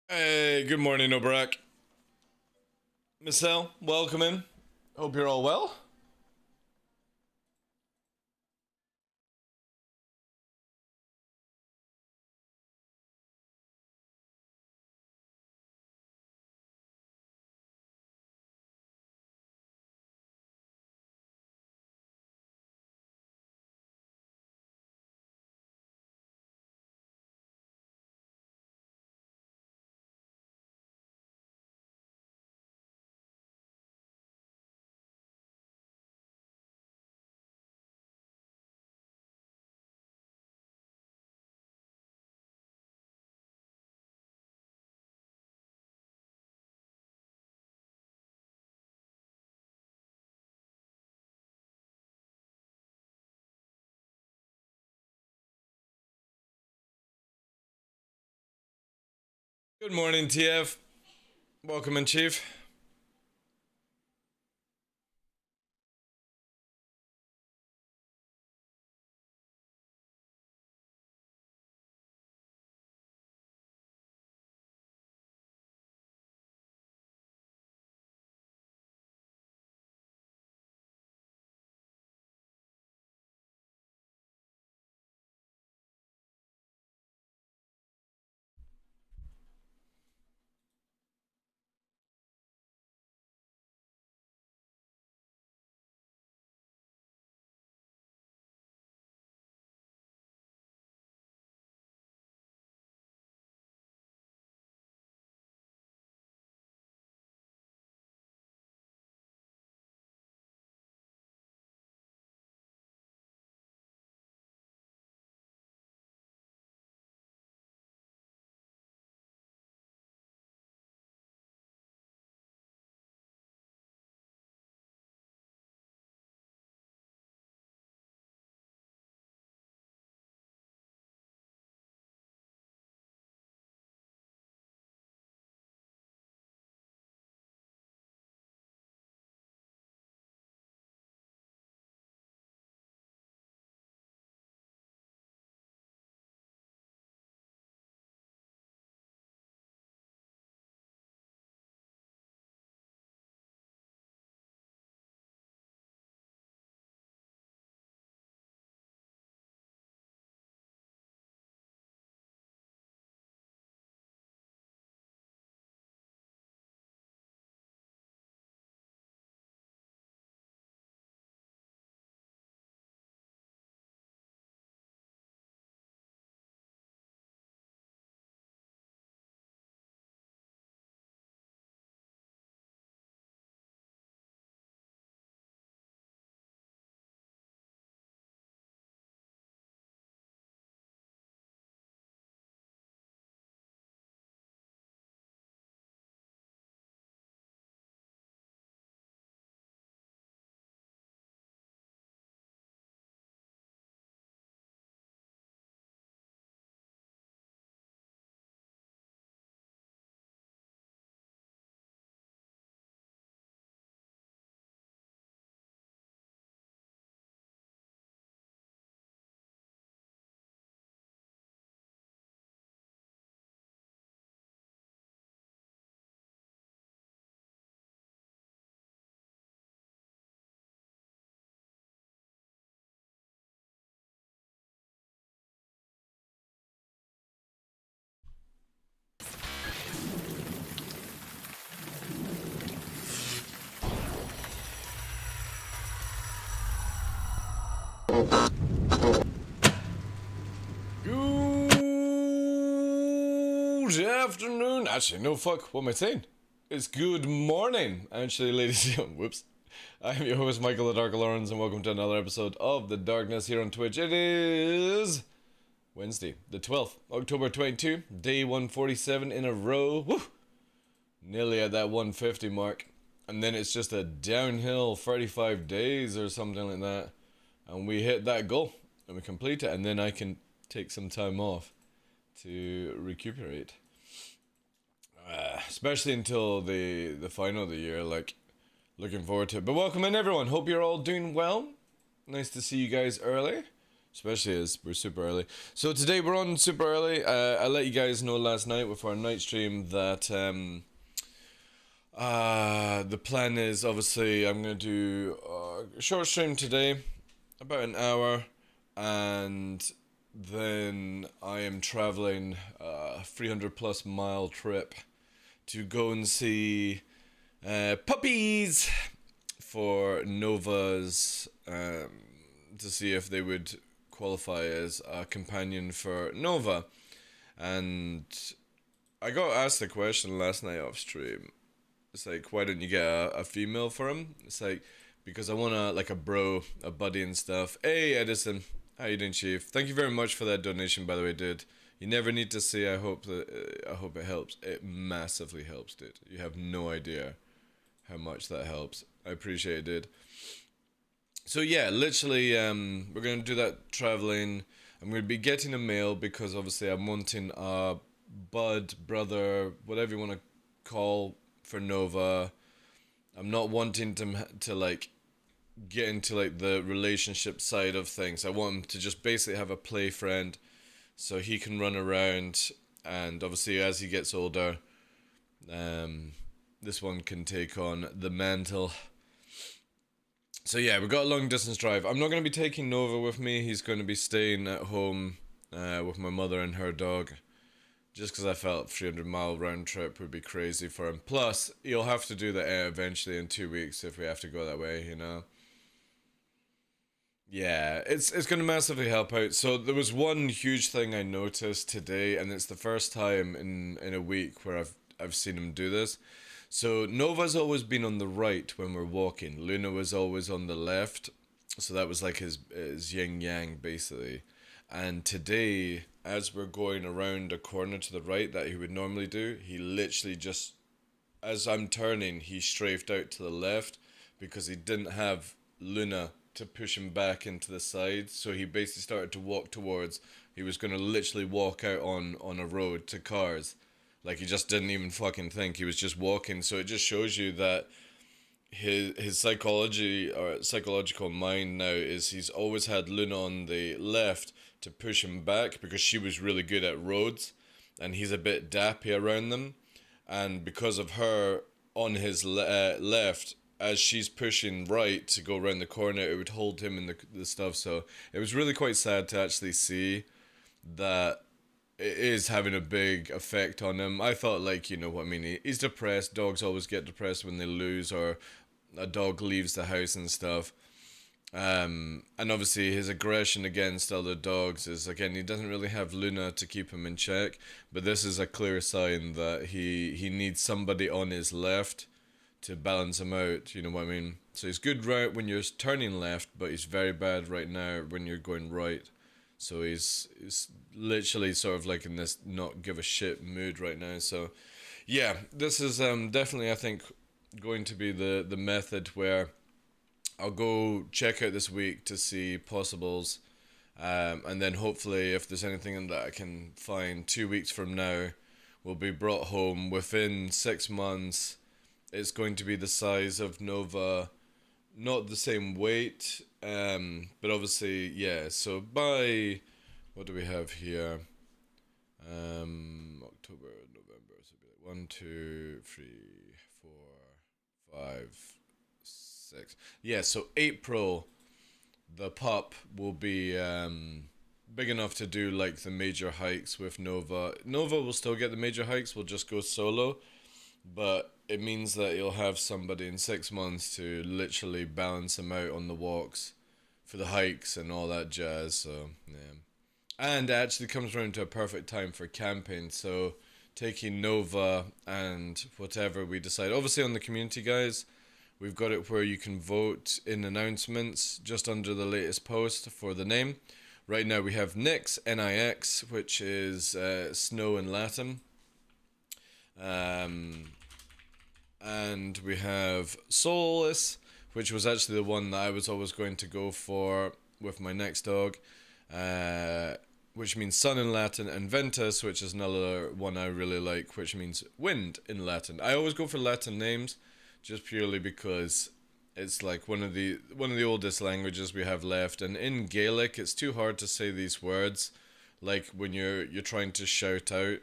Hey, good morning, Obrak. Michelle, welcome in. Hope you're all well. Good morning, TF. Welcome in, Chief. Good afternoon. Actually, no, fuck. What am I saying? It's good morning. Actually, ladies and gentlemen, whoops. I'm your host, Michael the Dark Lawrence, and welcome to another episode of The Darkness here on Twitch. It is Wednesday, the 12th, October 22, day 147 in a row. Woo! Nearly at that 150 mark. And then it's just a downhill 35 days or something like that. And we hit that goal and we complete it, and then I can take some time off to recuperate. Especially until the final of the year, like, looking forward to it. But welcome in, everyone. Hope you're all doing well. Nice to see you guys early. especially as we're super early. So today we're on super early. I let you guys know last night with our night stream that the plan is obviously I'm going to do a short stream today, about an hour, and then I am traveling a 300 plus mile trip to go and see puppies for Nova's, to see if they would qualify as a companion for Nova. And I got asked the question last night off stream. It's like, why don't you get a female for him? It's like, because I want a bro, a buddy and stuff. Hey Edison, how you doing, Chief? Thank you very much for that donation, by the way, dude. You never need to say I hope it helps. It massively helps, dude. You have no idea how much that helps. I appreciate it, dude. So yeah, literally, we're gonna do that traveling. I'm gonna be getting a male because obviously I'm wanting a bud, brother, whatever you want to call for Nova. I'm not wanting to like get into like the relationship side of things. I want him to just basically have a play friend, so he can run around. And obviously, as he gets older, this one can take on the mantle. So yeah, we've got a long distance drive. I'm not going to be taking Nova with me. He's going to be staying at home with my mother and her dog. Just because I felt 300-mile round trip would be crazy for him. Plus, he'll have to do that eventually in 2 weeks if we have to go that way, you know. Yeah, it's going to massively help out. So there was one huge thing I noticed today, and it's the first time in a week where I've seen him do this. So Nova's always been on the right when we're walking. Luna was always on the left. So that was like his yin yang basically. And today, as we're going around a corner to the right that he would normally do, he literally just, as I'm turning, he strafed out to the left because he didn't have Luna to push him back into the side. So he basically started to walk towards, he was going to literally walk out on a road to cars. Like, he just didn't even fucking think. He was just walking. So it just shows you that his psychology or psychological mind now is he's always had Luna on the left to push him back because she was really good at roads and he's a bit dappy around them. And because of her on his left, as she's pushing right to go around the corner, it would hold him in the stuff. So it was really quite sad to actually see that it is having a big effect on him. I thought, like, you know what I mean, he's depressed. Dogs always get depressed when they lose or a dog leaves the house and stuff. And obviously his aggression against other dogs is, again, he doesn't really have Luna to keep him in check, but this is a clear sign that he needs somebody on his left to balance him out, you know what I mean? So he's good right when you're turning left, but he's very bad right now when you're going right. So he's literally sort of like in this not give a shit mood right now. So yeah, this is definitely, I think, going to be the method where I'll go check out this week to see possibles, and then hopefully if there's anything that I can find 2 weeks from now will be brought home within 6 months. It's going to be the size of Nova, not the same weight, but obviously, yeah, so by, what do we have here, October, November, so it'll be like 1, 2, 3, 4, 5, 6, yeah, so April, the pup will be big enough to do like the major hikes with Nova. Nova will still get the major hikes, we'll just go solo, but it means that you'll have somebody in 6 months to literally balance him out on the walks for the hikes and all that jazz. So yeah, and it actually comes around to a perfect time for camping. So taking Nova and whatever we decide, obviously on the community, guys, we've got it where you can vote in announcements just under the latest post for the name. Right now we have Nix, Nix, which is snow in Latin. And we have Soulless, which was actually the one that I was always going to go for with my next dog, which means sun in Latin, and Ventus, which is another one I really like, which means wind in Latin. I always go for Latin names, just purely because It's like one of the oldest languages we have left, and in Gaelic, it's too hard to say these words, like when you're trying to shout out.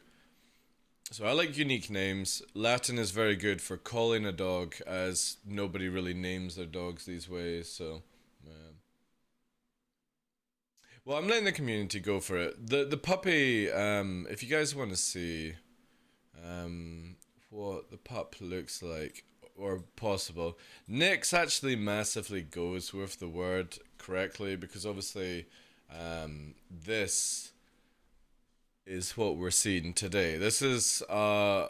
So I like unique names. Latin is very good for calling a dog, as nobody really names their dogs these ways. So, well, I'm letting the community go for it. The puppy. If you guys want to see, what the pup looks like, or possible, Nick's actually massively goes with the word correctly, because obviously, this is what we're seeing today. This is an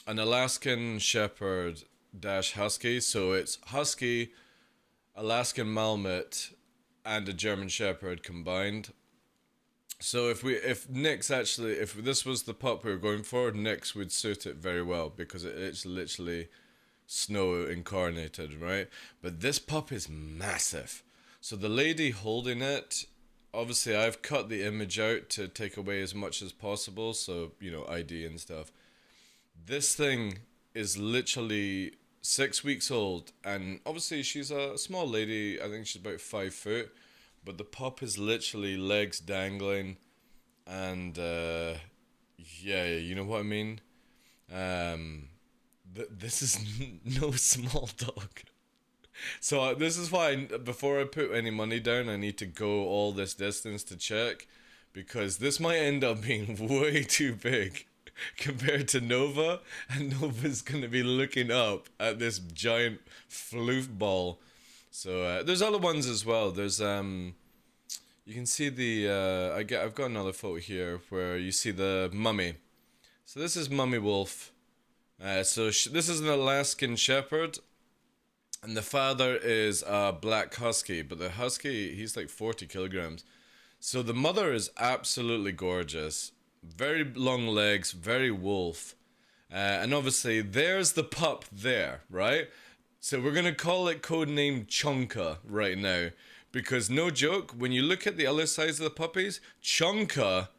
Alaskan Shepherd dash Husky, so it's Husky, Alaskan Malamute, and a German Shepherd combined. So if this was the pup we were going for, Nick's would suit it very well, because it's literally snow incarnated, right? But this pup is massive. So the lady holding it, obviously I've cut the image out to take away as much as possible, so, you know, ID and stuff. This thing is literally 6 weeks old, and obviously she's a small lady. I think she's about 5 foot, but the pup is literally legs dangling, and yeah, you know what I mean. This is no small dog. So this is why before I put any money down, I need to go all this distance to check, because this might end up being way too big compared to Nova, and Nova's gonna be looking up at this giant floof ball. So there's other ones as well. There's you can see the I've got another photo here where you see the mummy. So this is Mummy Wolf. This is an Alaskan Shepherd, and the father is a black Husky, but the Husky, he's like 40 kilograms. So the mother is absolutely gorgeous. Very long legs, very wolf. And obviously, there's the pup there, right? So we're going to call it codename Chunka right now. Because no joke, when you look at the other sides of the puppies, Chunka,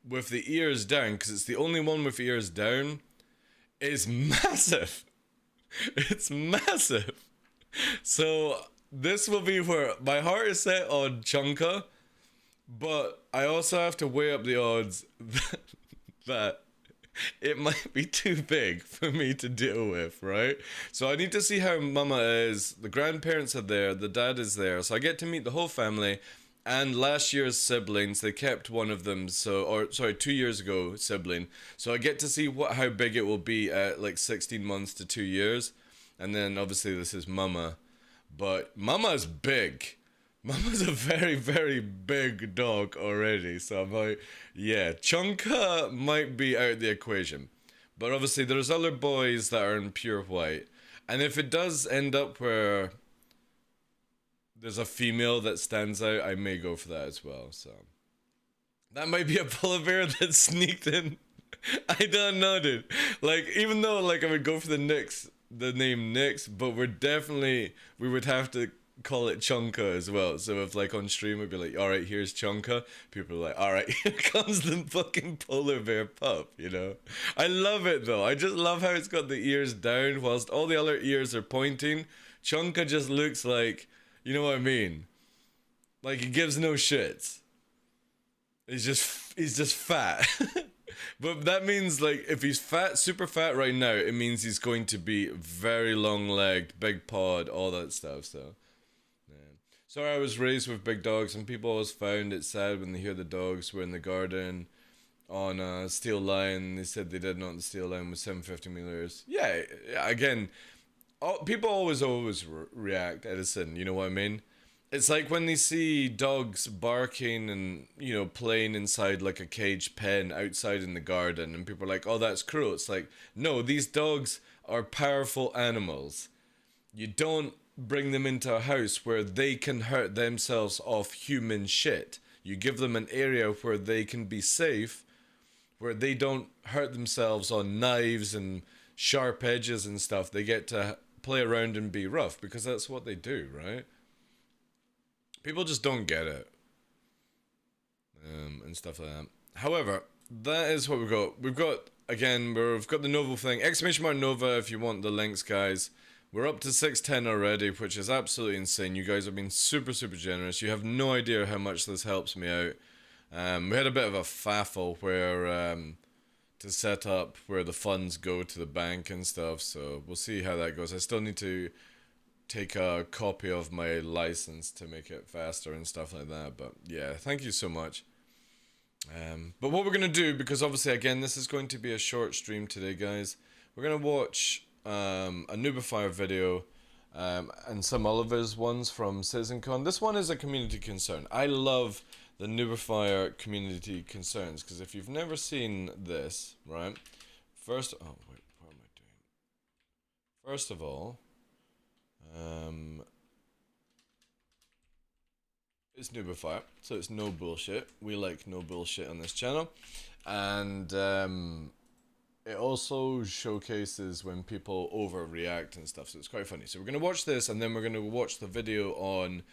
with the ears down, because it's the only one with ears down, is massive. It's massive. So this will be where my heart is set on Chunka, but I also have to weigh up the odds that it might be too big for me to deal with, right? So I need to see how Mama is. The grandparents are there, the dad is there, so I get to meet the whole family. And last year's siblings, they kept one of them, 2 years ago sibling. So I get to see how big it will be at like 16 months to 2 years. And then obviously this is Mama. But Mama's big. Mama's a very, very big dog already. So I'm like, yeah, Chunka might be out of the equation. But obviously there's other boys that are in pure white. And if it does end up where there's a female that stands out, I may go for that as well. So that might be a polar bear that sneaked in. I don't know, dude. Like, even though like I would go for the name Nix, but we would have to call it Chunka as well. So if like on stream we'd be like, all right, here's Chunka, people are like, all right, here comes the fucking polar bear pup, you know. I love it though. I just love how it's got the ears down whilst all the other ears are pointing. Chunka just looks like, you know what I mean, like he gives no shits. He's just fat. But that means like if he's fat, super fat right now, it means he's going to be very long legged, big pawed, all that stuff. So yeah. Sorry, I was raised with big dogs, and people always found it sad when they hear the dogs were in the garden on a steel line. They said they did not on the steel line with 750 milliliters. Yeah, again, people always react, Edison, you know what I mean? It's like when they see dogs barking and, you know, playing inside like a cage pen outside in the garden, and people are like, oh, that's cruel. It's like, no, these dogs are powerful animals. You don't bring them into a house where they can hurt themselves off human shit. You give them an area where they can be safe, where they don't hurt themselves on knives and sharp edges and stuff. They get to play around and be rough, because that's what they do, right? People just don't get it. And stuff like that. However, that is what we've got. We've got the Nova thing. Exclamation mark Nova if you want the links, guys. We're up to 610 already, which is absolutely insane. You guys have been super, super generous. You have no idea how much this helps me out. We had a bit of a faffle where to set up where the funds go to the bank and stuff, so we'll see how that goes. I still need to take a copy of my license to make it faster and stuff like that, but yeah, thank you so much. But what we're going to do, because obviously again this is going to be a short stream today, guys, we're going to watch a Noobify video and some Oliver's ones from CitizenCon. This one is a community concern. I love the Noobify community concerns, because if you've never seen this, right, first, oh wait, what am I doing? First of all, it's Noobify, so it's no bullshit. We like no bullshit on this channel, and it also showcases when people overreact and stuff, so it's quite funny. So we're going to watch this, and then we're going to watch the video on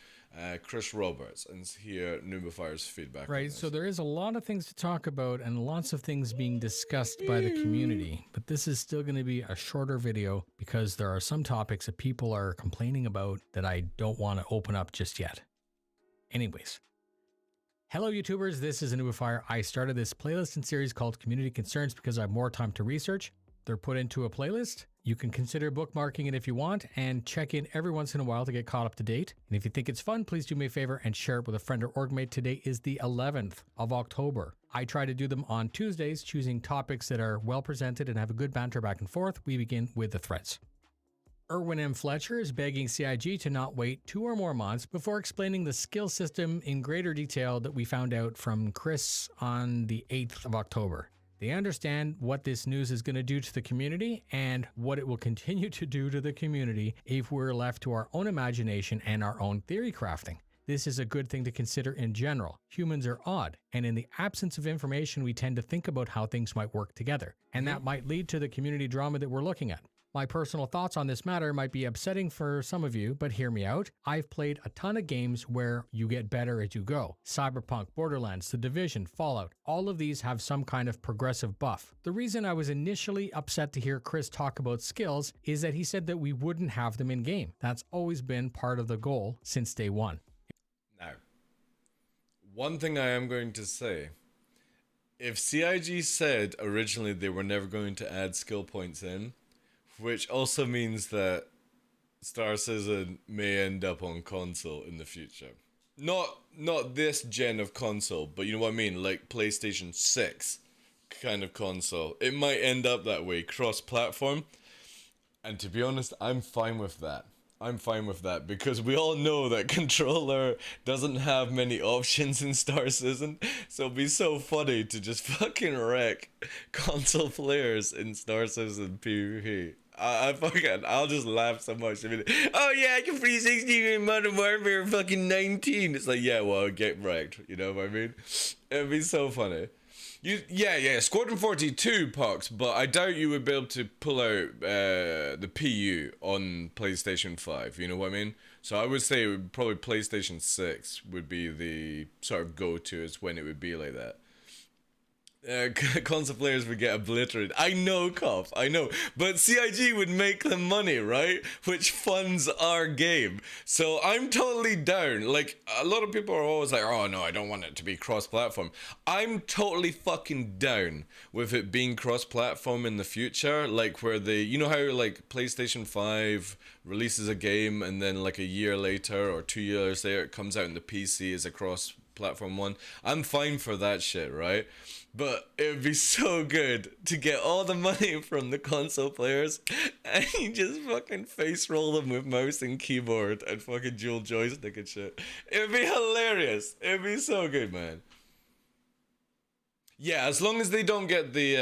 Chris Roberts and hear Noobify's feedback. Right, so there is a lot of things to talk about and lots of things being discussed by the community, but this is still going to be a shorter video because there are some topics that people are complaining about that I don't want to open up just yet. Anyways. Hello YouTubers, this is Noobify. I started this playlist and series called Community Concerns because I have more time to research. They're put into a playlist. You can consider bookmarking it if you want and check in every once in a while to get caught up to date. And if you think it's fun, please do me a favor and share it with a friend or orgmate. Today is the 11th of October. I try to do them on Tuesdays, choosing topics that are well presented and have a good banter back and forth. We begin with the threads. Erwin M. Fletcher is begging CIG to not wait 2 or more months before explaining the skill system in greater detail that we found out from Chris on the 8th of October. They understand what this news is going to do to the community and what it will continue to do to the community if we're left to our own imagination and our own theory crafting. This is a good thing to consider in general. Humans are odd, and in the absence of information, we tend to think about how things might work together, and that might lead to the community drama that we're looking at. My personal thoughts on this matter might be upsetting for some of you, but hear me out. I've played a ton of games where you get better as you go. Cyberpunk, Borderlands, The Division, Fallout, all of these have some kind of progressive buff. The reason I was initially upset to hear Chris talk about skills is that he said that we wouldn't have them in game. That's always been part of the goal since day one. Now, one thing I am going to say, if CIG said originally they were never going to add skill points in, which also means that Star Citizen may end up on console in the future. Not this gen of console, but you know what I mean, like PlayStation 6 kind of console. It might end up that way, cross-platform. And to be honest, I'm fine with that. I'm fine with that because we all know that controller doesn't have many options in Star Citizen, so it'd be so funny to just fucking wreck console players in Star Citizen PvP. I'll just laugh so much. I mean, oh yeah, I can free 16 in Modern Warfare fucking 19. It's like, yeah, well, get wrecked. You know what I mean? It'd be so funny. Yeah, Squadron 42, Pox, but I doubt you would be able to pull out the PU on PlayStation 5, you know what I mean? So I would say probably PlayStation 6 would be the sort of go-to is when it would be like that. Console players would get obliterated. I know, Cough, I know. But CIG would make the money, right? Which funds our game. So I'm totally down. Like, a lot of people are always like, oh no, I don't want it to be cross-platform. I'm totally fucking down with it being cross-platform in the future. Like, where they, you know how, like, PlayStation 5 releases a game and then, like, a year later or 2 years later, it comes out in the PC as a cross-platform one? I'm fine for that shit, right? But it would be so good to get all the money from the console players and you just fucking face roll them with mouse and keyboard and fucking dual joystick and shit. It would be hilarious. It would be so good, man. Yeah, as long as they don't get the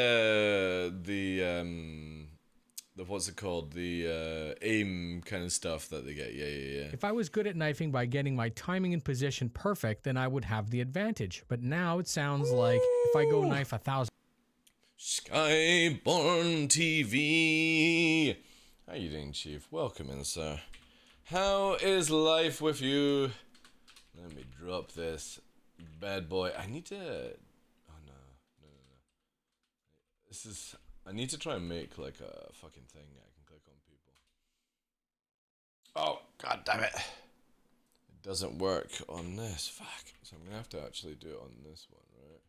what's it called? The aim kind of stuff that they get. Yeah. If I was good at knifing by getting my timing and position perfect, then I would have the advantage. But now it sounds like if I go knife 1,000... Skyborn TV. How you doing, Chief? Welcome in, sir. How is life with you? Let me drop this bad boy. I need to... Oh, no. This is... I need to try and make like a fucking thing I can click on people. Oh, god damn it. It doesn't work on this. Fuck. So I'm gonna have to actually do it on this one, right?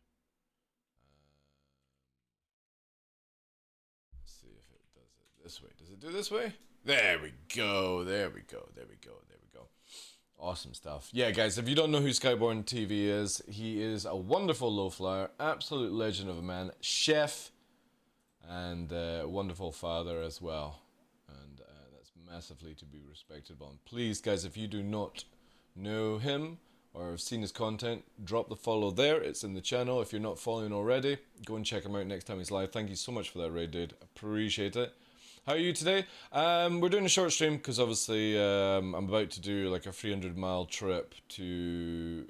Let's see if it does it this way. Does it do this way? There we go. There we go. There we go. There we go. Awesome stuff. Yeah, guys, if you don't know who Skyborn TV is, he is a wonderful low flyer, absolute legend of a man, chef, and wonderful father as well. And that's massively to be respected on. Please, guys, if you do not know him or have seen his content, drop the follow there. It's in the channel. If you're not following already, go and check him out next time he's live. Thank you so much for that raid, dude. Appreciate it. How are you today? We're doing a short stream because obviously I'm about to do like a 300-mile trip to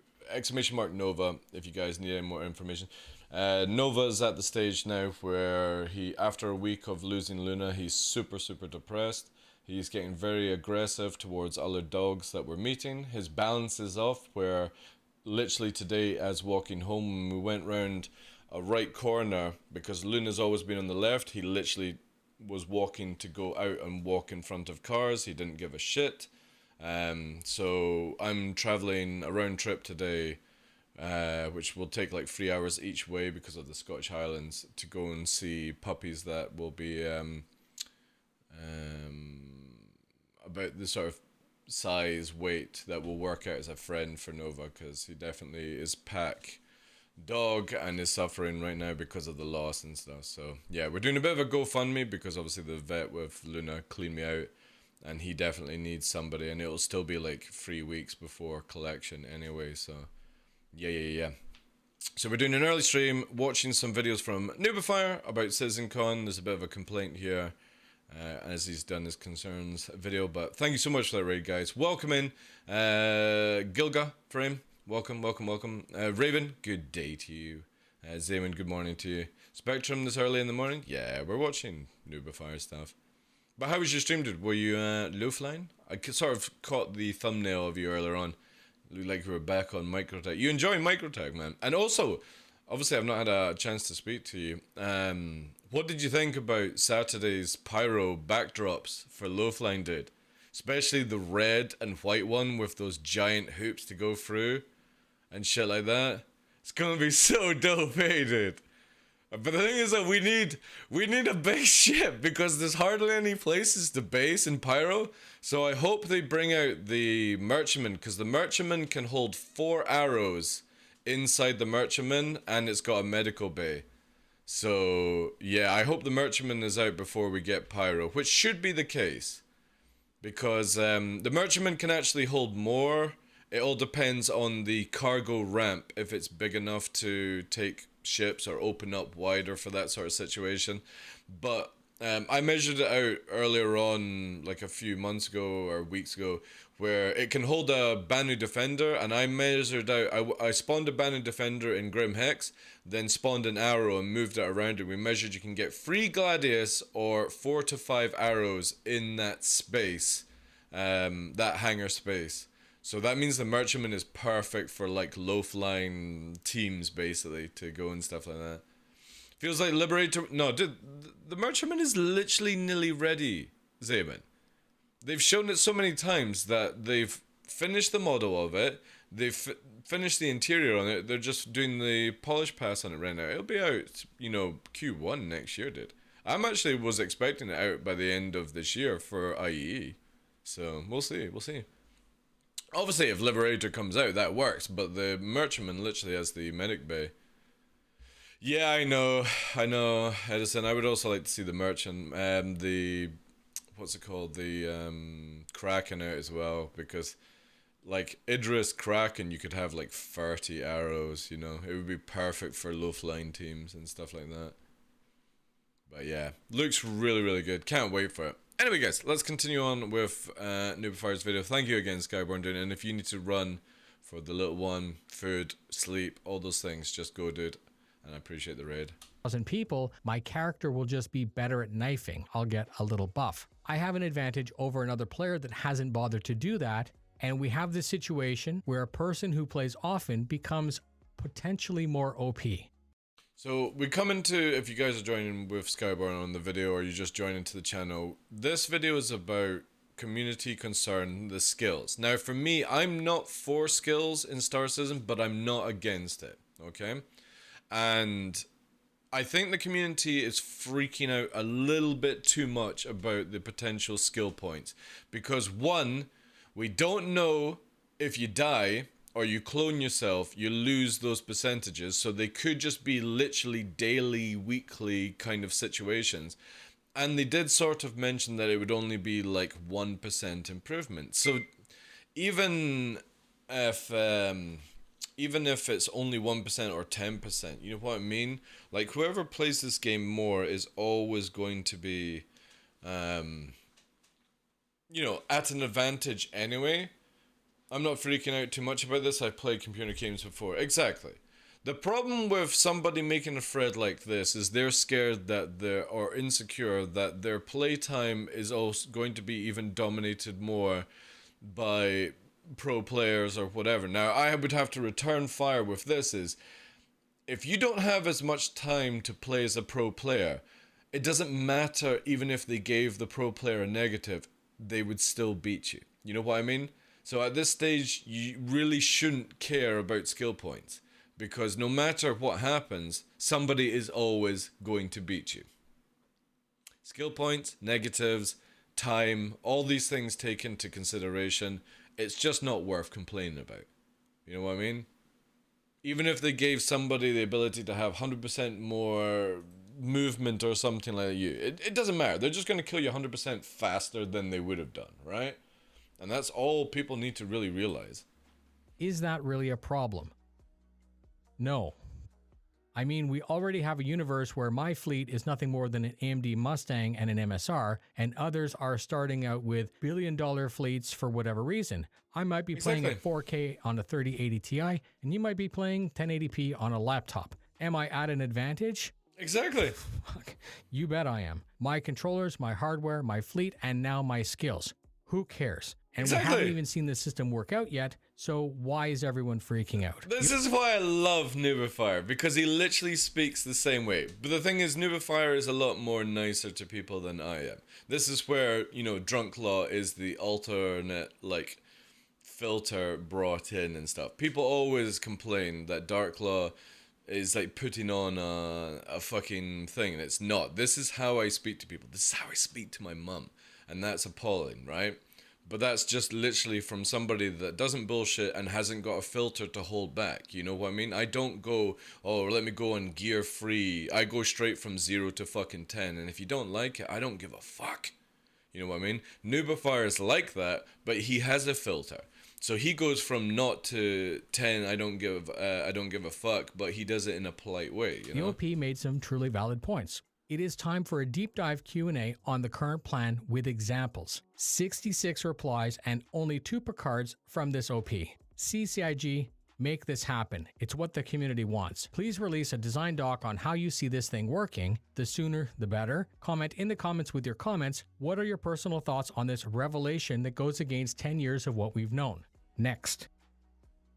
!Nova if you guys need any more information. Nova's at the stage now where he, after a week of losing Luna, he's super depressed. He's getting very aggressive towards other dogs that we're meeting. His balance is off where literally today as walking home we went round a right corner because Luna's always been on the left. He literally was walking to go out and walk in front of cars. He didn't give a shit. So I'm traveling a round trip today, which will take like 3 hours each way because of the Scottish Highlands, to go and see puppies that will be about the sort of size, weight that will work out as a friend for Nova, because he definitely is pack dog and is suffering right now because of the loss and stuff. So yeah, we're doing a bit of a GoFundMe because obviously the vet with Luna cleaned me out and he definitely needs somebody, and it'll still be like 3 weeks before collection anyway. So yeah. So we're doing an early stream, watching some videos from Noobifire about CitizenCon. There's a bit of a complaint here as he's done his concerns video, but thank you so much for that raid, guys. Welcome in Gilga Frame. Welcome. Raven, good day to you. Zaman, good morning to you. Spectrum, this early in the morning? Yeah, we're watching Noobifire stuff. But how was your stream, dude? Were you low flying? I sort of caught the thumbnail of you earlier on. Looked like you were back on Microtech. You enjoy Microtech, man. And also, obviously I've not had a chance to speak to you. What did you think about Saturday's pyro backdrops for low flying, dude? Especially the red and white one with those giant hoops to go through and shit like that. It's gonna be so dope, hey, dude. But the thing is that we need a base ship because there's hardly any places to base in pyro. So I hope they bring out the Merchantman, because the Merchantman can hold 4 arrows inside the Merchantman and it's got a medical bay. So yeah, I hope the Merchantman is out before we get pyro, which should be the case. Because the Merchantman can actually hold more. It all depends on the cargo ramp, if it's big enough to take ships or open up wider for that sort of situation. But I measured it out earlier on, like a few months ago or weeks ago, where it can hold a Banu Defender, and I measured out, I spawned a Banu Defender in Grim Hex, then spawned an arrow and moved it around, and we measured you can get 3 Gladius or 4 to 5 arrows in that space, that hangar space. So that means the Merchantman is perfect for like low-flying teams, basically, to go and stuff like that. Feels like Liberator... No, dude, the Merchantman is literally nearly ready, Zaman. They've shown it so many times that they've finished the model of it, they've finished the interior on it, they're just doing the polish pass on it right now. It'll be out, you know, Q1 next year, dude. I'm actually was expecting it out by the end of this year for IEE. So, we'll see. Obviously, if Liberator comes out, that works, but the Merchantman literally has the medic bay. Yeah, I know, Edison. I would also like to see the Merchant, what's it called, the Kraken out as well, because like Idris Kraken, you could have like 30 arrows, you know, it would be perfect for low flying teams and stuff like that. But yeah, looks really good. Can't wait for it. Anyway, guys, let's continue on with Noobifire's video. Thank you again, Skyborn, dude. And if you need to run for the little one, food, sleep, all those things, just go, dude. And I appreciate the raid. People, my character will just be better at knifing. I'll get a little buff. I have an advantage over another player that hasn't bothered to do that. And we have this situation where a person who plays often becomes potentially more OP. So we come into, if you guys are joining with Skyborn on the video or you just joined into the channel, this video is about community concern the skills. Now, for me, I'm not for skills in Star Citizen, but I'm not against it, okay? And I think the community is freaking out a little bit too much about the potential skill points. Because one, we don't know if you die or you clone yourself, you lose those percentages. So they could just be literally daily, weekly kind of situations. And they did sort of mention that it would only be like 1% improvement. So even if it's only 1% or 10%, you know what I mean? Like, whoever plays this game more is always going to be, you know, at an advantage anyway. I'm not freaking out too much about this. I've played computer games before. Exactly. The problem with somebody making a thread like this is they're scared that or insecure that their playtime is also going to be even dominated more by pro players or whatever. Now, I would have to return fire with this is, if you don't have as much time to play as a pro player, it doesn't matter even if they gave the pro player a negative, they would still beat you. You know what I mean? So at this stage, you really shouldn't care about skill points, because no matter what happens, somebody is always going to beat you. Skill points, negatives, time, all these things take into consideration. It's just not worth complaining about. You know what I mean? Even if they gave somebody the ability to have 100% more movement or something like you, it doesn't matter. They're just going to kill you 100% faster than they would have done, right? And that's all people need to really realize. Is that really a problem? No. I mean, we already have a universe where my fleet is nothing more than an AMD Mustang and an MSR, and others are starting out with billion-dollar fleets for whatever reason. I might be playing at 4K on a 3080 Ti, and you might be playing 1080p on a laptop. Am I at an advantage? Exactly. Fuck. You bet I am. My controllers, my hardware, my fleet, and now my skills. Who cares? And we haven't even seen the system work out yet, so why is everyone freaking out? This is why I love Noobifire, because he literally speaks the same way. But the thing is, Noobifire is a lot more nicer to people than I am. This is where, you know, DarkLaw is the alternate, like, filter brought in and stuff. People always complain that DarkLaw is like putting on a fucking thing, and it's not. This is how I speak to people. This is how I speak to my mum, and that's appalling, right? But that's just literally from somebody that doesn't bullshit and hasn't got a filter to hold back. You know what I mean? I don't go, oh, let me go on gear free. I go straight from 0 to fucking 10. And if you don't like it, I don't give a fuck. You know what I mean? Noobifire is like that, but he has a filter. So he goes from 0 to 10, I don't give a fuck, but he does it in a polite way, you know? The OP made some truly valid points. It is time for a deep dive Q&A on the current plan with examples. 66 replies and only 2 Picards from this OP. CCIG, make this happen. It's what the community wants. Please release a design doc on how you see this thing working. The sooner, the better. Comment in the comments with your comments. What are your personal thoughts on this revelation that goes against 10 years of what we've known? Next.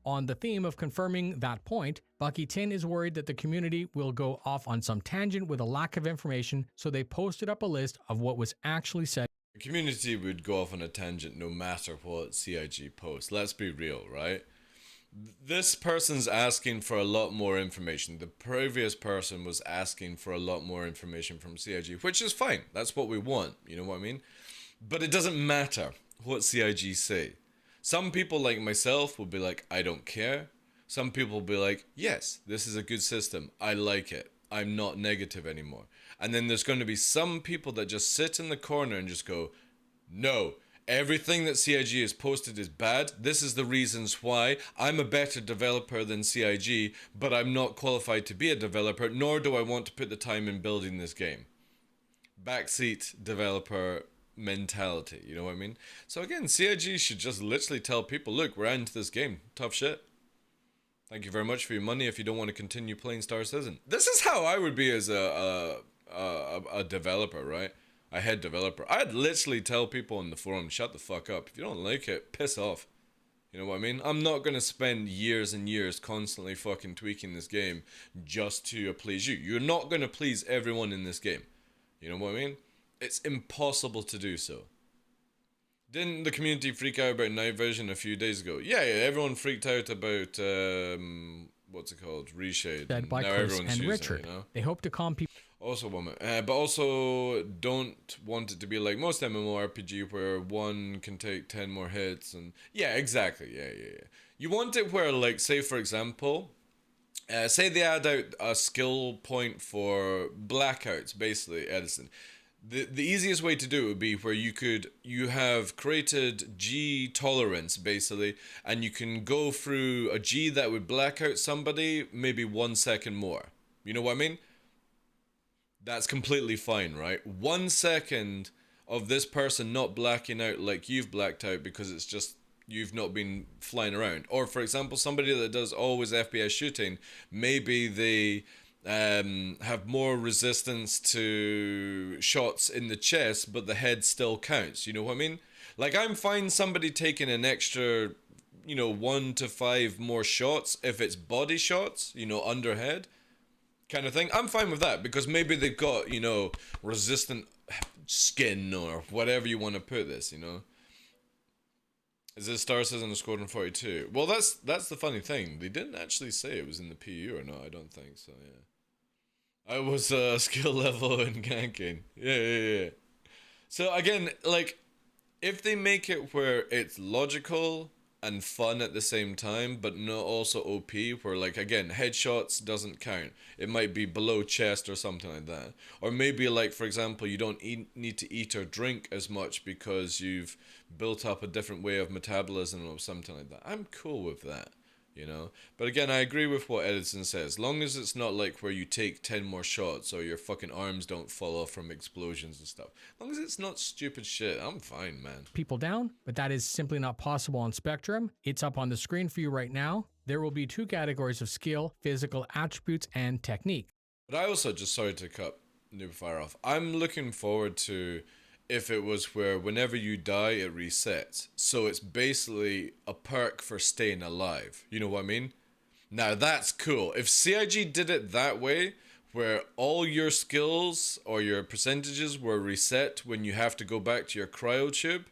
On the theme of confirming that point, Bucky Tin is worried that the community will go off on some tangent with a lack of information, so they posted up a list of what was actually said. The community would go off on a tangent no matter what CIG posts. Let's be real, right? This person's asking for a lot more information. The previous person was asking for a lot more information from CIG, which is fine. That's what we want, you know what I mean? But it doesn't matter what CIG say. Some people like myself will be like, I don't care. Some people will be like, yes, this is a good system. I like it. I'm not negative anymore. And then there's going to be some people that just sit in the corner and just go, no, everything that CIG has posted is bad. This is the reasons why. I'm a better developer than CIG, but I'm not qualified to be a developer, nor do I want to put the time in building this game. Backseat developer mentality, you know what I mean? So again, CIG should just literally tell people, look, we're into this game. Tough shit. Thank you very much for your money if you don't want to continue playing Star Citizen. This is how I would be as a developer, right? A head developer. I'd literally tell people in the forum, shut the fuck up. If you don't like it, piss off. You know what I mean? I'm not going to spend years and years constantly fucking tweaking this game just to please you. You're not going to please everyone in this game. You know what I mean? It's impossible to do so. Didn't the community freak out about night vision a few days ago? Yeah, everyone freaked out about what's it called, reshade. Said by now Chris everyone's and using Richard. it, you know. They hope to calm people. Also, woman, but also don't want it to be like most MMORPG where one can take 10 more hits and yeah, exactly, yeah. You want it where, like, say for example, say they add out a skill point for blackouts, basically, Edison. The easiest way to do it would be where you have created G tolerance, basically, and you can go through a G that would black out somebody maybe 1 second more. You know what I mean? That's completely fine, right? 1 second of this person not blacking out like you've blacked out because it's just you've not been flying around. Or for example, somebody that does always FPS shooting, maybe they have more resistance to shots in the chest, but the head still counts. You know what I mean? Like, I'm fine somebody taking an extra, 1 to 5 more shots if it's body shots, under head kind of thing. I'm fine with that because maybe they've got, resistant skin or whatever you want to put this, Is this Star says in the Squadron 42? Well, that's the funny thing. They didn't actually say it was in the PU or not. I don't think so, yeah. I was skill level in ganking. Yeah. So again, like, if they make it where it's logical and fun at the same time, but not also OP, where, like, again, headshots doesn't count. It might be below chest or something like that. Or maybe, like, for example, you don't need to eat or drink as much because you've built up a different way of metabolism or something like that. I'm cool with that. But again, I agree with what Edison says. As long as it's not like where you take 10 more shots or your fucking arms don't fall off from explosions and stuff. As long as it's not stupid shit, I'm fine, man. People down, but that is simply not possible on Spectrum. It's up on the screen for you right now. There will be 2 categories of skill, physical attributes, and technique. But I also, just sorry to cut Noobfire off, I'm looking forward to if it was where whenever you die, it resets. So it's basically a perk for staying alive. You know what I mean? Now that's cool. If CIG did it that way, where all your skills or your percentages were reset when you have to go back to your cryo tube,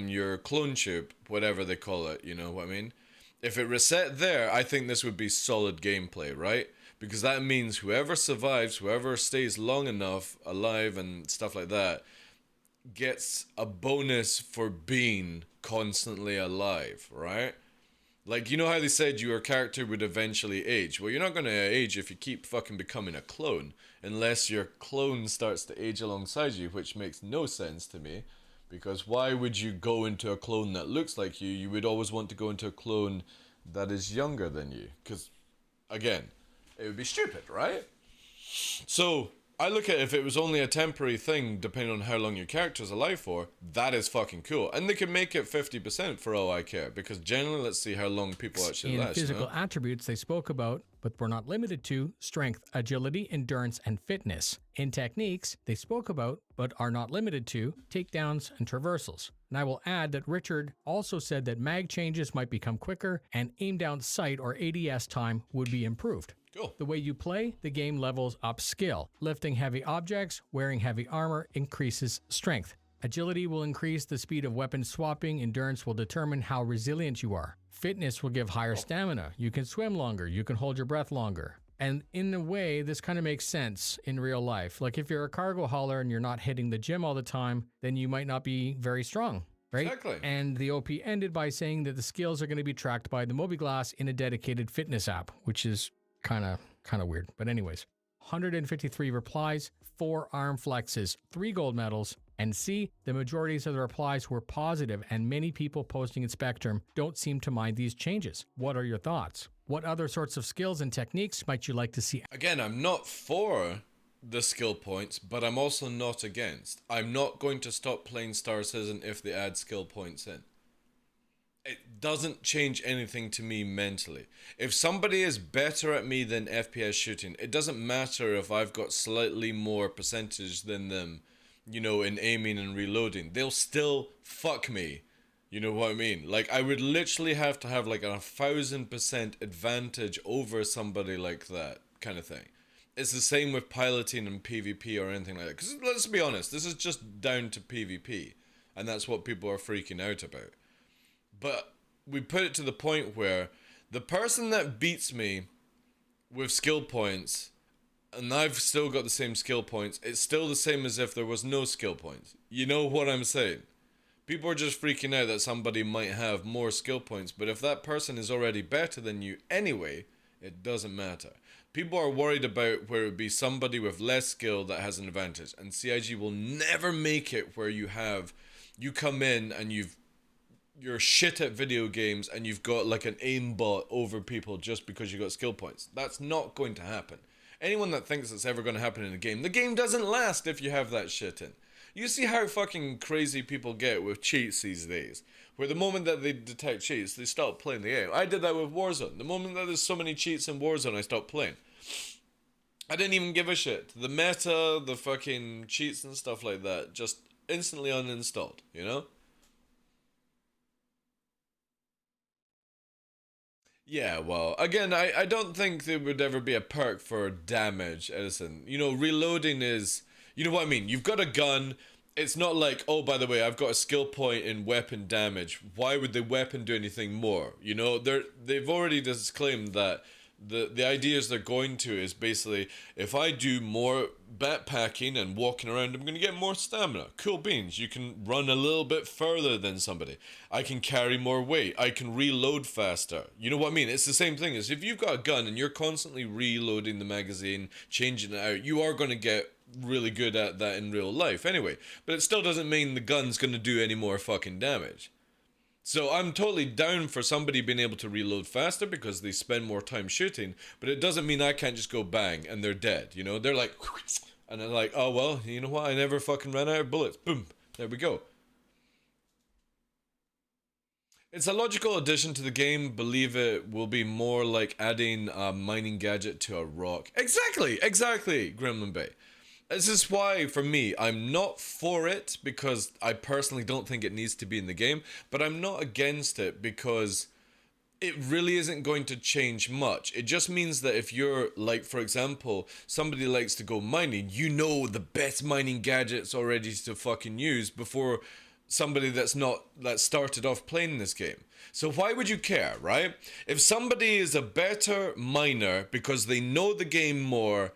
your clone tube, whatever they call it, you know what I mean? If it reset there, I think this would be solid gameplay, right? Because that means whoever survives, whoever stays long enough alive and stuff like that, gets a bonus for being constantly alive, right? Like, you know how they said your character would eventually age? Well, you're not going to age if you keep fucking becoming a clone, unless your clone starts to age alongside you, which makes no sense to me. Because why would you go into a clone that looks like you? You would always want to go into a clone that is younger than you. Because, again, it would be stupid, right? So, I look at if it was only a temporary thing, depending on how long your character's alive for, that is fucking cool. And they can make it 50% for all I care, because generally, let's see how long people actually last. In physical attributes, they spoke about, but were not limited to, strength, agility, endurance, and fitness. In techniques, they spoke about, but are not limited to, takedowns and traversals. And I will add that Richard also said that mag changes might become quicker, and aim down sight or ADS time would be improved. Cool. The way you play, the game levels up skill. Lifting heavy objects, wearing heavy armor increases strength. Agility will increase the speed of weapon swapping. Endurance will determine how resilient you are. Fitness will give higher stamina. You can swim longer. You can hold your breath longer. And in a way, this kind of makes sense in real life. Like if you're a cargo hauler and you're not hitting the gym all the time, then you might not be very strong. Right? Exactly. And the OP ended by saying that the skills are going to be tracked by the Mobiglass in a dedicated fitness app, which is kind of weird. But anyways, 153 replies, 4 arm flexes, 3 gold medals, and C, the majorities of the replies were positive, and many people posting in Spectrum don't seem to mind these changes. What are your thoughts? What other sorts of skills and techniques might you like to see? Again, I'm not for the skill points, but I'm also not against. I'm not going to stop playing Star Citizen if they add skill points in. It doesn't change anything to me mentally. If somebody is better at me than FPS shooting, it doesn't matter if I've got slightly more percentage than them, in aiming and reloading. They'll still fuck me. You know what I mean? Like, I would literally have to have like 1,000% advantage over somebody like that kind of thing. It's the same with piloting and PvP or anything like that. Because let's be honest, this is just down to PvP. and that's what people are freaking out about. But we put it to the point where the person that beats me with skill points, and I've still got the same skill points, it's still the same as if there was no skill points. You know what I'm saying? People are just freaking out that somebody might have more skill points, but if that person is already better than you anyway, it doesn't matter. People are worried about where it would be somebody with less skill that has an advantage, and CIG will never make it where you come in and you're shit at video games and you've got like an aimbot over people just because you got skill points. That's not going to happen. Anyone that thinks it's ever going to happen in a game, the game doesn't last if you have that shit in. You see how fucking crazy people get with cheats these days, where the moment that they detect cheats, they stop playing the game. I did that with Warzone. The moment that there's so many cheats in Warzone, I stopped playing. I didn't even give a shit. The meta, the fucking cheats and stuff like that, just instantly uninstalled, you know? Yeah, well, again, I don't think there would ever be a perk for damage, Edison. You know, reloading is... You know what I mean? You've got a gun. It's not like, oh, by the way, I've got a skill point in weapon damage. Why would the weapon do anything more? You know, they've already disclaimed that the ideas they're going to is basically, if I do more backpacking and walking around, I'm going to get more stamina. Cool beans. You can run a little bit further than somebody. I can carry more weight. I can reload faster. You know what I mean? It's the same thing as if you've got a gun and you're constantly reloading the magazine, changing it out, you are going to get really good at that in real life anyway. But it still doesn't mean the gun's going to do any more fucking damage. So I'm totally down for somebody being able to reload faster because they spend more time shooting, but it doesn't mean I can't just go bang and they're dead, you know? They're like, and they're like, oh well, you know what, I never fucking ran out of bullets. Boom, there we go. It's a logical addition to the game. Believe it will be more like adding a mining gadget to a rock. Exactly, Gremlin Bay. This is why, for me, I'm not for it because I personally don't think it needs to be in the game, but I'm not against it because it really isn't going to change much. It just means that if you're, like, for example, somebody likes to go mining, you know the best mining gadgets already to fucking use before somebody that started off playing this game. So why would you care, right? If somebody is a better miner because they know the game more,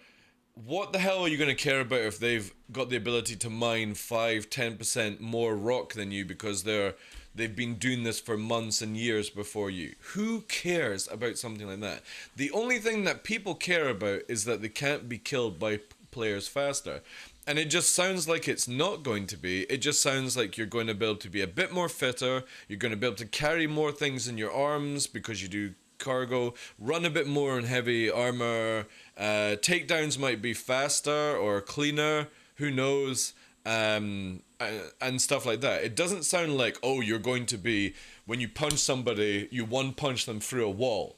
what the hell are you going to care about if they've got the ability to mine 5-10% more rock than you because they've been doing this for months and years before you? Who cares about something like that? The only thing that people care about is that they can't be killed by players faster. And it just sounds like it's not going to be. It just sounds like you're going to be able to be a bit more fitter. You're going to be able to carry more things in your arms because you do cargo, run a bit more in heavy armor, takedowns might be faster or cleaner, who knows, and stuff like that. It doesn't sound like, oh, you're going to be, when you punch somebody, you one punch them through a wall.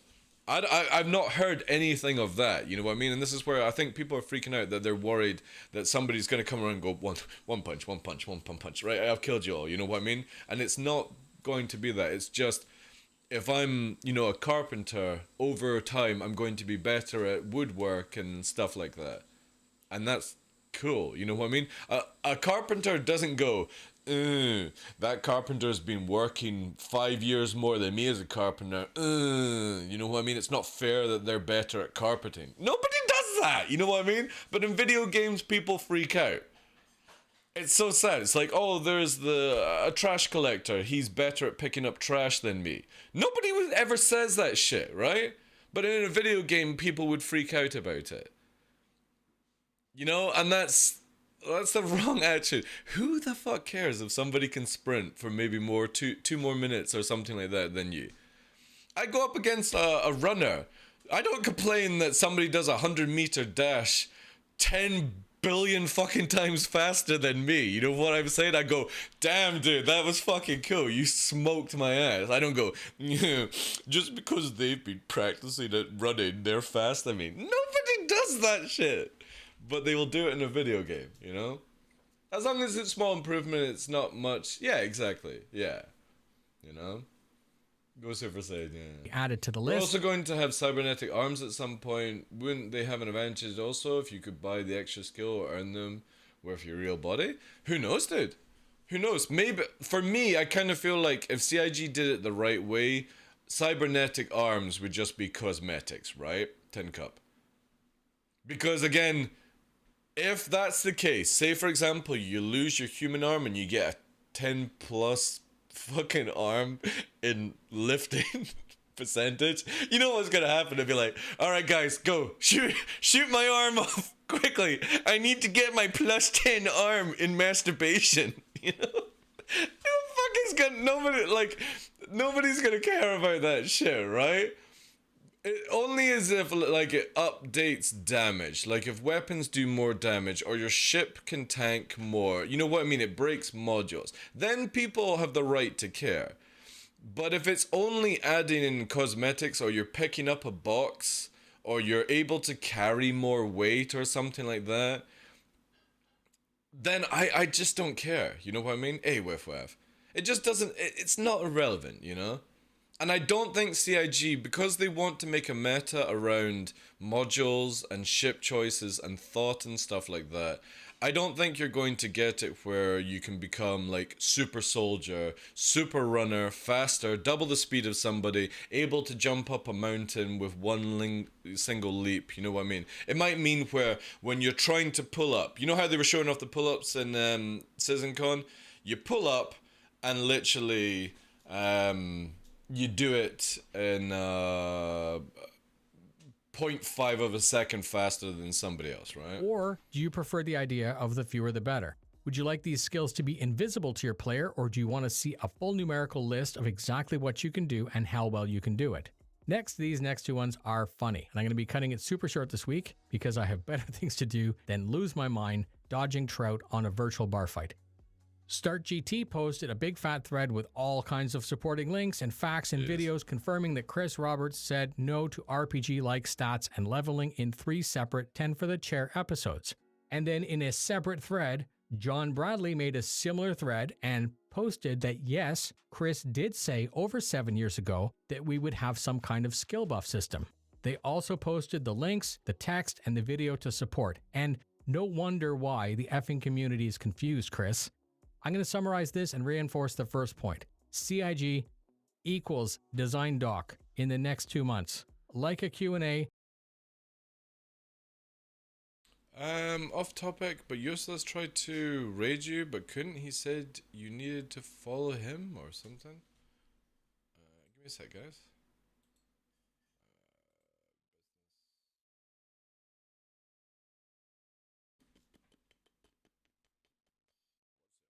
I've not heard anything of that, you know what I mean? And this is where I think people are freaking out, that they're worried that somebody's going to come around and go, one punch, right? I've killed you all, you know what I mean? And it's not going to be that. It's just, if I'm, you know, a carpenter, over time, I'm going to be better at woodwork and stuff like that. And that's cool, you know what I mean? A carpenter doesn't go, that carpenter's been working 5 years more than me as a carpenter. You know what I mean? It's not fair that they're better at carpeting. Nobody does that, you know what I mean? But in video games, people freak out. It's so sad. It's like, oh, there's a trash collector. He's better at picking up trash than me. Nobody ever says that shit, right? But in a video game, people would freak out about it. You know, and that's the wrong attitude. Who the fuck cares if somebody can sprint for maybe two more minutes or something like that than you? I go up against a runner. I don't complain that somebody does a 100-meter dash 10 billion fucking times faster than me. You know what I'm saying? I go, damn dude, that was fucking cool. You smoked my ass. I don't go, yeah, just because they've been practicing at running, they're faster than me. Nobody does that shit. But they will do it in a video game, you know? As long as it's small improvement, it's not much. Yeah, exactly. Yeah. You know? Go Super Saiyan, yeah. Added to the We're list. also going to have cybernetic arms at some point. Wouldn't they have an advantage also if you could buy the extra skill or earn them with your real body? Who knows, dude? Who knows? Maybe for me, I kind of feel like if CIG did it the right way, cybernetic arms would just be cosmetics, right? Tin Cup. Because again, if that's the case, say for example, you lose your human arm and you get a 10 plus fucking arm in lifting percentage, you know what's gonna happen? It'll be like, alright guys, go, shoot my arm off quickly. I need to get my plus 10 arm in masturbation. You know? Nobody's gonna care about that shit, right? It only as if like it updates damage, like if weapons do more damage or your ship can tank more, you know what I mean, it breaks modules, then people have the right to care. But if it's only adding in cosmetics, or you're picking up a box, or you're able to carry more weight or something like that, then I just don't care, you know what I mean? Whiff. It just doesn't, it's not irrelevant, you know? And I don't think CIG, because they want to make a meta around modules and ship choices and thought and stuff like that, I don't think you're going to get it where you can become like super soldier, super runner, faster, double the speed of somebody, able to jump up a mountain with one single leap, you know what I mean? It might mean where when you're trying to pull up, you know how they were showing off the pull-ups in CitizenCon? You pull up and literally you do it in 0.5 of a second faster than somebody else, right? Or do you prefer the idea of the fewer the better? Would you like these skills to be invisible to your player, or do you want to see a full numerical list of exactly what you can do and how well you can do it? Next, these next two ones are funny, and I'm going to be cutting it super short this week because I have better things to do than lose my mind dodging trout on a virtual bar fight. Start GT posted a big fat thread with all kinds of supporting links and facts and videos confirming that Chris Roberts said no to RPG-like stats and leveling in 3 separate 10 for the chair episodes. And then in a separate thread, John Bradley made a similar thread and posted that yes, Chris did say over 7 years ago that we would have some kind of skill buff system. They also posted the links, the text, and the video to support. And no wonder why the effing community is confused, Chris. I'm going to summarize this and reinforce the first point. CIG equals design doc in the next 2 months. Like a Q&A. Off topic, but Useless tried to raid you, but couldn't. He said you needed to follow him or something. Give me a sec, guys.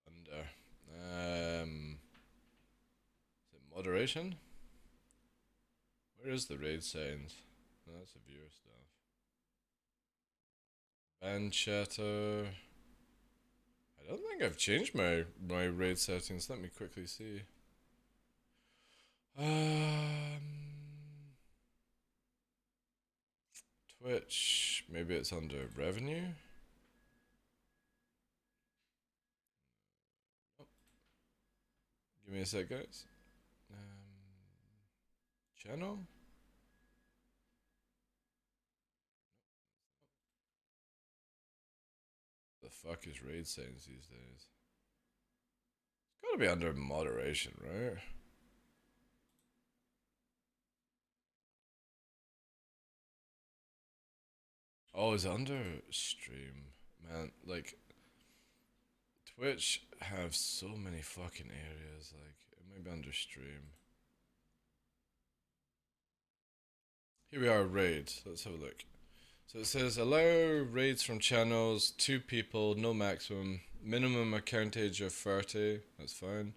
Under. Is it moderation? Where is the raid settings? No, that's the viewer stuff. Band chatter. I don't think I've changed my raid settings. Let me quickly see. Twitch. Maybe it's under revenue. Oh. Give me a sec, guys. Channel. The fuck is raid settings these days? It's gotta be under moderation, right? Oh, it's under stream. Man, like Twitch have so many fucking areas, like it might be under stream. Here we are, raids. Let's have a look. So it says allow raids from channels, 2 people, no maximum, minimum account age of 30, that's fine.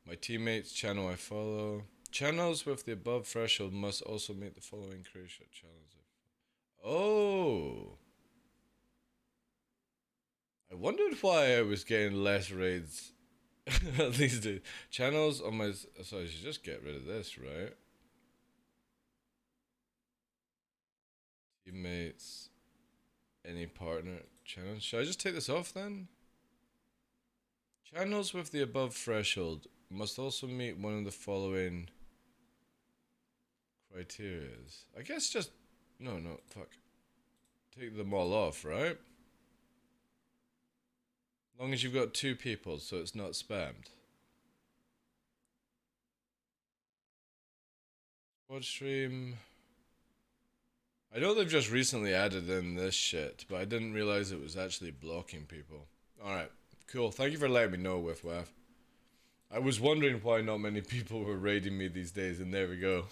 My teammates, channel I follow. Channels with the above threshold must also meet the following crucial channels. Oh! I wondered why I was getting less raids these days. Channels on my... So I should just get rid of this, right? Teammates. Any partner. Channels. Should I just take this off then? Channels with the above threshold must also meet one of the following criterias. I guess just... No, fuck. Take them all off, right? As long as you've got 2 people, so it's not spammed. Squad stream. I know they've just recently added in this shit, but I didn't realize it was actually blocking people. Alright, cool. Thank you for letting me know, WiffWaff. I was wondering why not many people were raiding me these days, and there we go.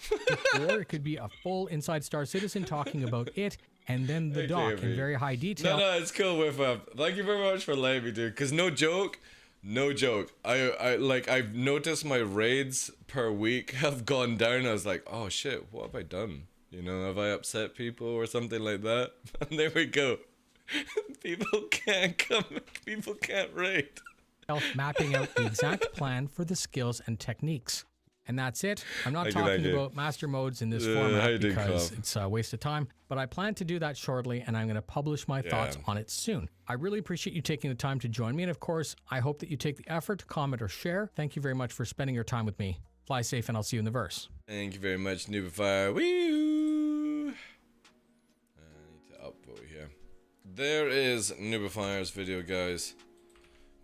Or it could be a full Inside Star Citizen talking about it, and then the doc in very high detail. No, it's cool, WiffWaff. Thank you very much for letting me, dude. Because no joke, I've noticed my raids per week have gone down. I was like, oh shit, what have I done? You know, have I upset people or something like that? And there we go. People can't come. People can't raid. Mapping out the exact plan for the skills and techniques. And that's it. I'm not talking about master modes in this format because it's a waste of time, but I plan to do that shortly, and I'm going to publish my thoughts on it soon. I really appreciate you taking the time to join me, and of course, I hope that you take the effort to comment or share. Thank you very much for spending your time with me. Fly safe, and I'll see you in the verse. Thank you very much, Noobify. Woo! I need to upvote here. There is Noobifier's video, guys.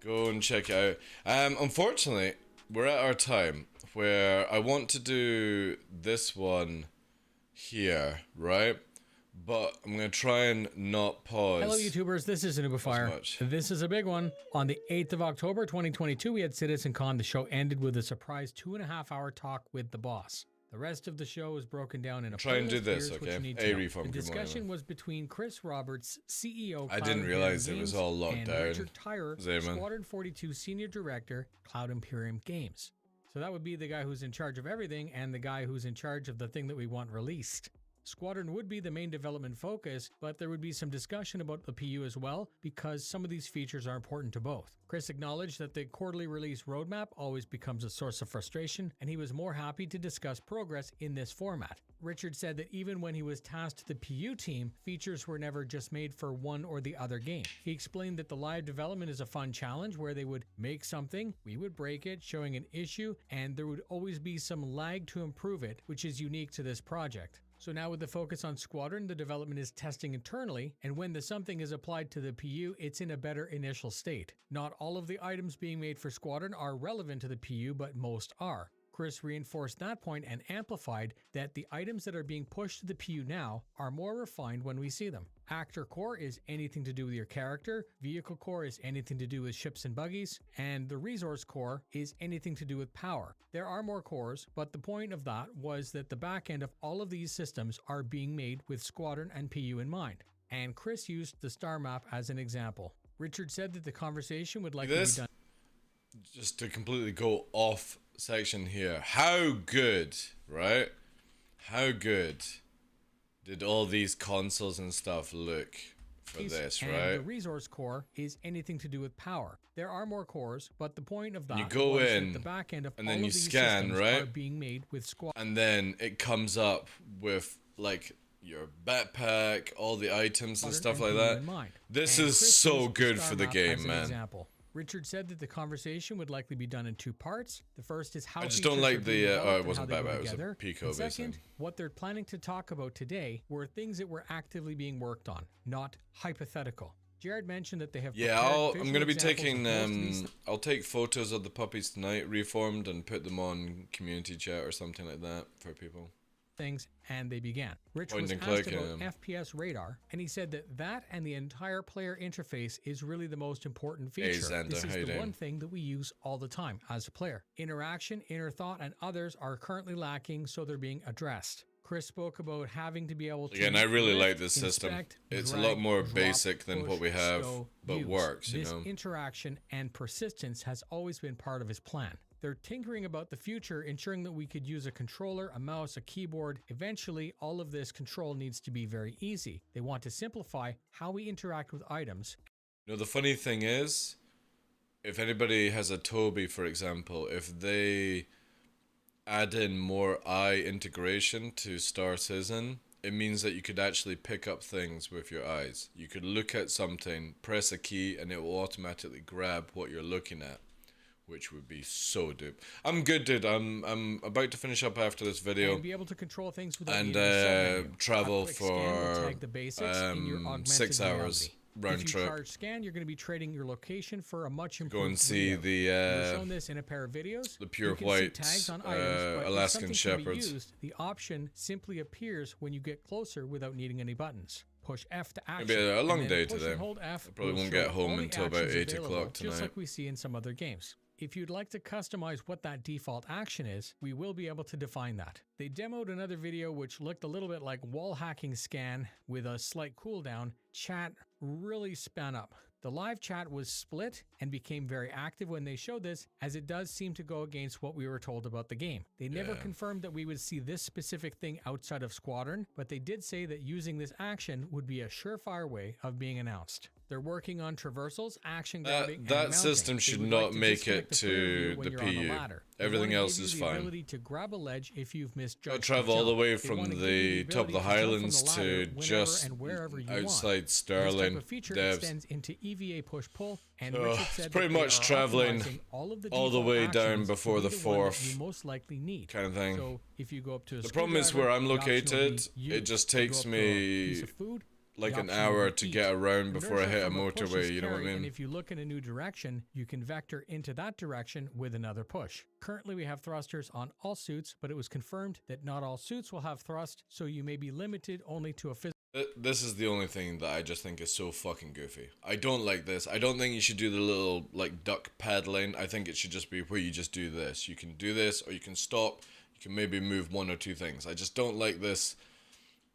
Go and check it out. Unfortunately, we're at our time where I want to do this one here, right? But I'm going to try and not pause. Hello, YouTubers. This is Noobifire. This is a big one. On the 8th of October, 2022, we had CitizenCon. The show ended with a surprise 2.5-hour talk with the boss. The rest of the show was broken down in a try and do this, okay? A reform. The discussion was between Chris Roberts, CEO. I didn't realize it was all locked down. Richard Tyrer, Squadron 42 Senior Director, Cloud Imperium Games. So that would be the guy who's in charge of everything and the guy who's in charge of the thing that we want released. Squadron would be the main development focus, but there would be some discussion about the PU as well, because some of these features are important to both. Chris acknowledged that the quarterly release roadmap always becomes a source of frustration, and he was more happy to discuss progress in this format. Richard said that even when he was tasked the PU team, features were never just made for one or the other game. He explained that the live development is a fun challenge where they would make something, we would break it, showing an issue, and there would always be some lag to improve it, which is unique to this project. So now with the focus on Squadron, the development is testing internally, and when the something is applied to the PU, it's in a better initial state. Not all of the items being made for Squadron are relevant to the PU, but most are. Chris reinforced that point and amplified that the items that are being pushed to the PU now are more refined when we see them. Actor core is anything to do with your character, vehicle core is anything to do with ships and buggies, and the resource core is anything to do with power. There are more cores, but the point of that was that the back end of all of these systems are being made with Squadron and PU in mind. And Chris used the star map as an example. Richard said that the conversation would likely be done. Just to completely go off section here. How good, right? How good did all these consoles and stuff look for this, right? The resource core is anything to do with power. There are more cores, but the point of that you go in the back end of and all then you of these scan, right? Are being made with Squadron. And then it comes up with like your backpack, all the items and stuff like that. This is so good for the game, man. Example. Richard said that the conversation would likely be done in 2 parts. The first is how I just don't like the it wasn't bad, it was a Pico. Second, what they're planning to talk about today were things that were actively being worked on, not hypothetical. Jared mentioned that they have I'm gonna be taking I'll take photos of the puppies tonight, reformed, and put them on community chat or something like that for people. Things, and they began. Rich was asked about FPS radar, and he said that and the entire player interface is really the most important feature. This is the one thing that we use all the time as a player. Interaction, inner thought, and others are currently lacking, so they're being addressed. Chris spoke about having to be able to... Again, I really like this system. It's a lot more basic than what we have, but works, you know. This interaction and persistence has always been part of his plan. They're tinkering about the future, ensuring that we could use a controller, a mouse, a keyboard. Eventually, all of this control needs to be very easy. They want to simplify how we interact with items. You know, the funny thing is, if anybody has a Toby, for example, if they add in more eye integration to Star Citizen, it means that you could actually pick up things with your eyes. You could look at something, press a key, and it will automatically grab what you're looking at, which would be so dope. I'm good, dude. I'm about to finish up after this video and be able to control things and travel for 6 hours. round if you trip. charge scan, you're going to be trading your location for a much improved Go and see readout. the We've shown this in a pair of videos. the pure you can white see tags on items, but Alaskan if something can be shepherds. used, the option simply appears when you get closer without needing any buttons. Push F to action. Maybe a long and then day push today. and hold F I probably will won't show get home all the until about actions 8 available, o'clock tonight. just like we see in some other games. If you'd like to customize what that default action is, we will be able to define that. They demoed another video which looked a little bit like wall hacking scan with a slight cooldown. Chat really spun up. The live chat was split and became very active when they showed this, as it does seem to go against what we were told about the game. They never confirmed that we would see this specific thing outside of Squadron, but they did say that using this action would be a surefire way of being announced. They're working on traversals, action grabbing, and that mounting. system They should would not like to make it disconnect the player view to when the you're on PU. ladder. They Everything wanna else give is you the fine. ability to grab a ledge if you've misjudged I'll the travel all the jump. way They from wanna give you the top of ability the to jump from Highlands the ladder to whenever just and wherever you want. outside This Sterling. type of feature Devs. extends into EVA push-pull, and So, Richard it's said pretty that they much are traveling optimizing all of the all the default way down actions to before be the one that fourth you most likely need. kind of thing. So if you go up to a The problem is where I'm screwdriver, the option will be located, U. it just If you go takes up to a me piece of food, like the an option will hour be to eat. get around before I Inertia hit a from push is motorway, you know what I carry, And mean? if you look in a new direction, you can vector into that direction with another push. Currently, we have thrusters on all suits, but it was confirmed that not all suits will have thrust, so you may be limited only to a physical. This is the only thing that I just think is so fucking goofy. I don't like this. I don't think you should do the little, like, duck paddling. I think it should just be where you just do this. You can do this, or you can stop. You can maybe move one or two things. I just don't like this.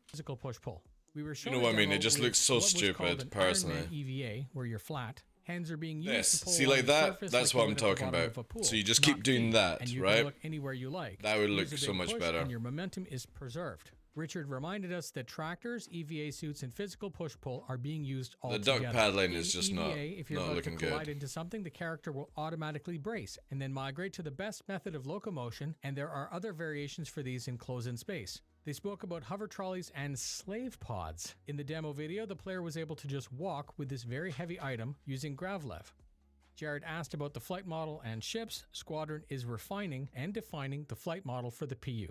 Physical push-pull. We were You shown know a what I mean? demo It just with looks so what was called stupid, an personally. Iron Man EVA, where you're flat. Hands are being used This. to pull See, on like the that? surface That's like what you I'm would at the talking bottom about. of a pool, So you just not keep doing feet, that, and you right? can look anywhere you like. That would Use look a big so much push better. And your momentum is preserved. Richard reminded us that tractors, EVA suits, and physical push-pull are being used all The together. duck paddling In is just EVA, not if you're not about looking to collide good. into something, the character will automatically brace and then migrate to the best method of locomotion, and there are other variations for these in close-in space. They spoke about hover trolleys and slave pods. In the demo video, the player was able to just walk with this very heavy item using Gravlev. Jared asked about the flight model and ships. Squadron is refining and defining the flight model for the PU.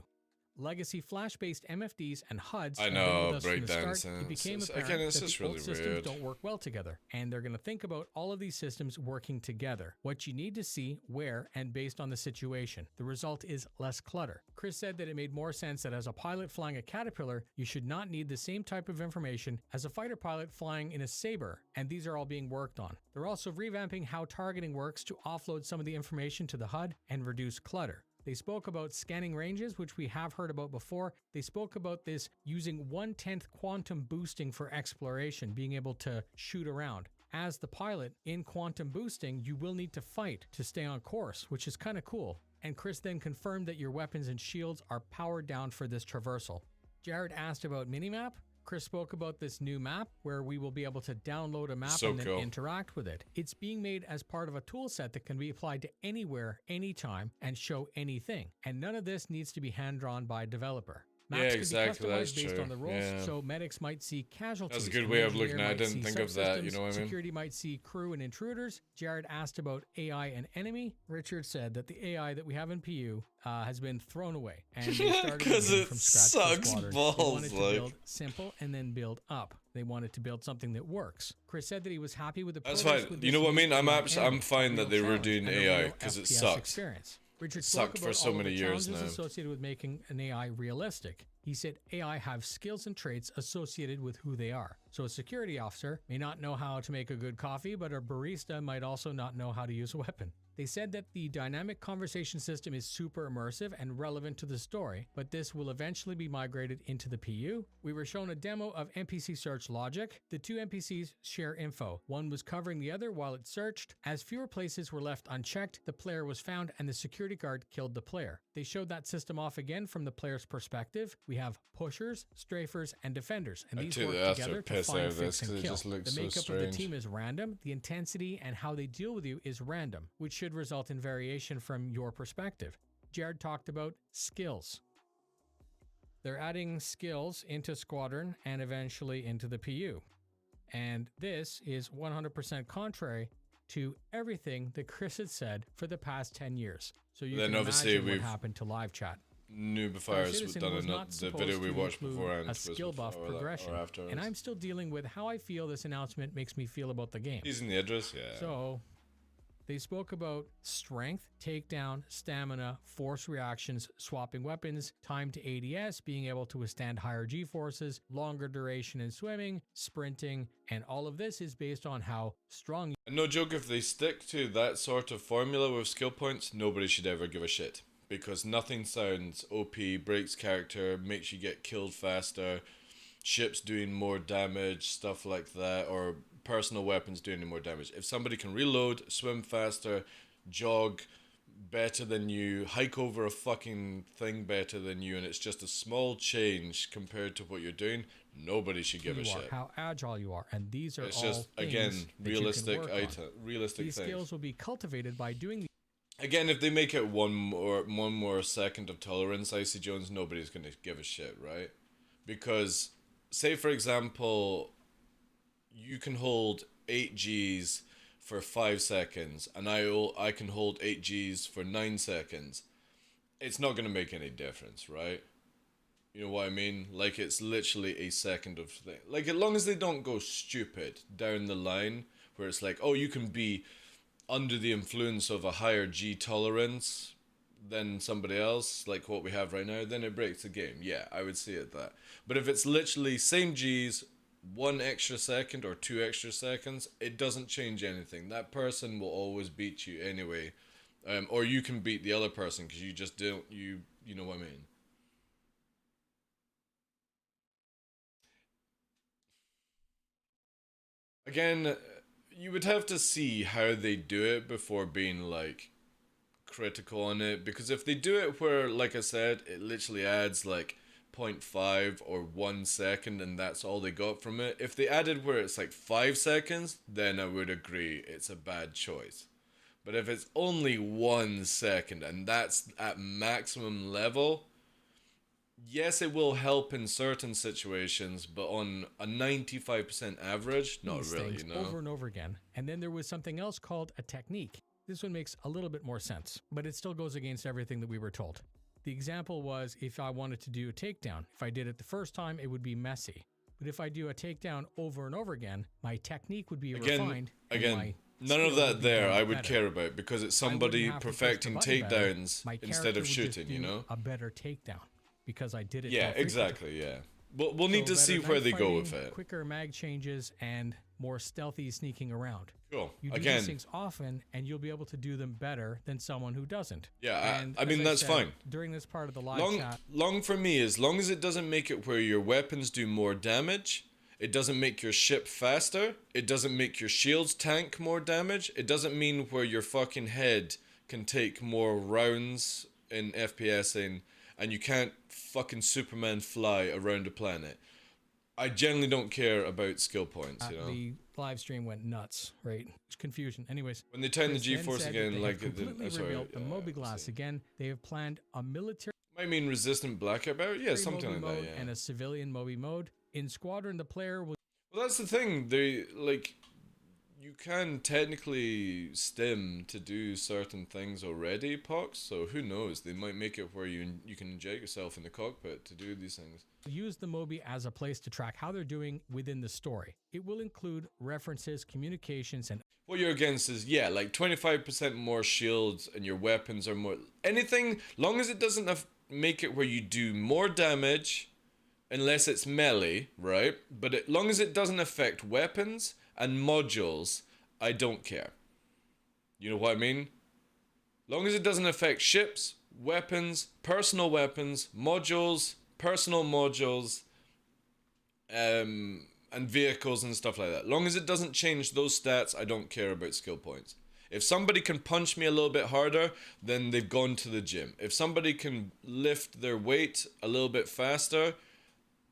Legacy flash-based MFDs and HUDs I have know, been with us from the breakdance, start. and It became it's- apparent again, it's that just the really old systems weird. don't work well together, and they're going to think about all of these systems working together, what you need to see, where, and based on the situation. The result is less clutter. Chris said that it made more sense that as a pilot flying a Caterpillar, you should not need the same type of information as a fighter pilot flying in a Sabre, and these are all being worked on. They're also revamping how targeting works to offload some of the information to the HUD and reduce clutter. They spoke about scanning ranges, which we have heard about before. They spoke about this using 1/10 quantum boosting for exploration, being able to shoot around. As the pilot, in quantum boosting, you will need to fight to stay on course, which is kind of cool. And Chris then confirmed that your weapons and shields are powered down for this traversal. Jared asked about Minimap. Chris spoke about this new map where we will be able to download a map So and then cool. interact with it. It's being made as part of a tool set that can be applied to anywhere, anytime, and show anything. And none of this needs to be hand-drawn by a developer. Maps Yeah, can exactly, be that's customized based true. on the roles, Yeah. so medics might see casualties. That's a good an way of engineer looking at it. I might didn't see think of that, you subsystems, know what I mean? Security might see crew and intruders. Jared asked about AI and enemy. Richard said that the AI that we have in PU has been thrown away, and they started 'Cause again it from scratch for sucks Squadron. balls, They wanted to like. build simple and then build up. They wanted to build something that works. Chris said that he was happy with the That's progress fine. with You this know what I mean? new I'm AI I'm enemy, fine a that real they were challenge doing and a AI real because it FPS sucks. experience. Richard sucked spoke for about so all of many the years challenges now. associated with making an AI realistic. He said AI have skills and traits associated with who they are. So a security officer may not know how to make a good coffee, but a barista might also not know how to use a weapon. They said that the dynamic conversation system is super immersive and relevant to the story, but this will eventually be migrated into the PU. We were shown a demo of NPC search logic. The two NPCs share info. One was covering the other while it searched. As fewer places were left unchecked, the player was found and the security guard killed the player. They showed that system off again from the player's perspective. We have pushers, strafers, and defenders, and I these took work the after together to piss out find, of this fix, and 'cause it kill. just looks The so makeup of the strange. team is random. The intensity and how they deal with you is random, which should result in variation from your perspective. Jared talked about skills. They're adding skills into Squadron and eventually into the PU. And this is 100% contrary to everything that Chris had said for the past 10 years. So you Then can obviously imagine what we've happened to live chat. Nubifiers Citizen done was in not the supposed video we to watched include beforehand a was skill buff before that, progression, or afterwards. and I'm still dealing with how I feel this announcement makes me feel about the game. Using the address, yeah. So, they spoke about strength, takedown, stamina, force reactions, swapping weapons, time to ADS, being able to withstand higher G-forces, longer duration in swimming, sprinting, and all of this is based on how strong you And no joke, if they stick to that sort of formula with skill points, nobody should ever give a shit. Because nothing sounds OP, breaks character, makes you get killed faster, ships doing more damage, stuff like that, or personal weapons doing more damage. If somebody can reload, swim faster, jog better than you, hike over a fucking thing better than you, and it's just a small change compared to what you're doing, nobody should give a shit. how agile you are, and these are It's all just, things again, that you can realistic work on. realistic These things. skills will be cultivated by doing Again, if they make it one more second of tolerance, Icy Jones, nobody's gonna give a shit, right? Because, say for example, you can hold 8 Gs for 5 seconds, and I can hold 8 Gs for 9 seconds. It's not gonna make any difference, right? You know what I mean? Like, it's literally a second of thing. Like, as long as they don't go stupid down the line, where it's like, oh, you can be under the influence of a higher G tolerance than somebody else, like what we have right now, then it breaks the game. Yeah, I would see it that. But if it's literally same Gs, 1 extra second or 2 extra seconds, it doesn't change anything. That person will always beat you anyway. Or you can beat the other person because you just don't, you know what I mean. Again, you would have to see how they do it before being like critical on it, because if they do it where, like I said, it literally adds like 0.5 or 1 second and that's all they got from it, if they added where it's like 5 seconds, then I would agree it's a bad choice. But if it's only 1 second and that's at maximum level, yes, it will help in certain situations, but on a 95% average, not these really, things you know? over and over again. And then there was something else called a technique. This one makes a little bit more sense, but it still goes against everything that we were told. The example was if I wanted to do a takedown. If I did it the first time, it would be messy. But if I do a takedown over and over again, my technique would be refined. Again, none of that there I would care about, because it's somebody perfecting takedowns instead of shooting, you know? A better takedown because I did it. Yeah, exactly, yeah. We'll need to see where they go with it. Quicker mag changes and more stealthy sneaking around. Cool. You do these things often, and you'll be able to do them better than someone who doesn't. Yeah, I mean, that's fine. During this part of the live chat, long for me, as long as it doesn't make it where your weapons do more damage, it doesn't make your ship faster, it doesn't make your shields tank more damage, it doesn't mean where your fucking head can take more rounds in FPSing, and you can't fucking Superman fly around a planet. I generally don't care about skill points, you know? The live stream went nuts, right? It's confusion. Anyways, when they turn the G-force again, like completely rebuilt the Moby-Glass again. They have planned a military. Might mean resistant blackout barrier, yeah, something like that, yeah. And a civilian Moby mode. In Squadron, the player will. Well, that's the thing. They like, you can technically stim to do certain things already, Pox. So who knows? They might make it where you can inject yourself in the cockpit to do these things. Use the Moby as a place to track how they're doing within the story. It will include references, communications, and what you're against is, yeah, like 25% more shields and your weapons are more anything, long as it doesn't make it where you do more damage unless it's melee, right? But long as it doesn't affect weapons and modules, I don't care. You know what I mean? Long as it doesn't affect ships, weapons, personal weapons, modules, personal modules, and vehicles and stuff like that. Long as it doesn't change those stats, I don't care about skill points. If somebody can punch me a little bit harder, then they've gone to the gym. If somebody can lift their weight a little bit faster,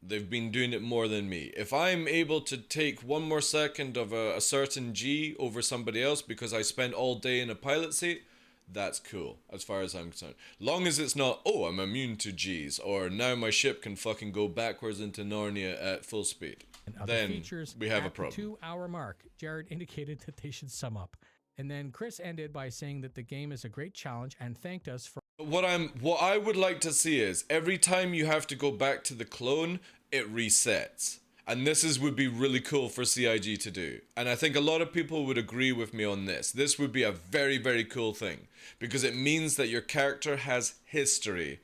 they've been doing it more than me. If I'm able to take 1 more second of a certain G over somebody else because I spent all day in a pilot seat, that's cool, as far as I'm concerned. Long as it's not, oh, I'm immune to Gs, or now my ship can fucking go backwards into Narnia at full speed. And other then features we have a at problem. The 2-hour mark, Jared indicated that they should sum up. And then Chris ended by saying that the game is a great challenge and thanked us for What I would like to see is every time you have to go back to the clone, it resets. And would be really cool for CIG to do. And I think a lot of people would agree with me on this. This would be a very, very cool thing. Because it means that your character has history.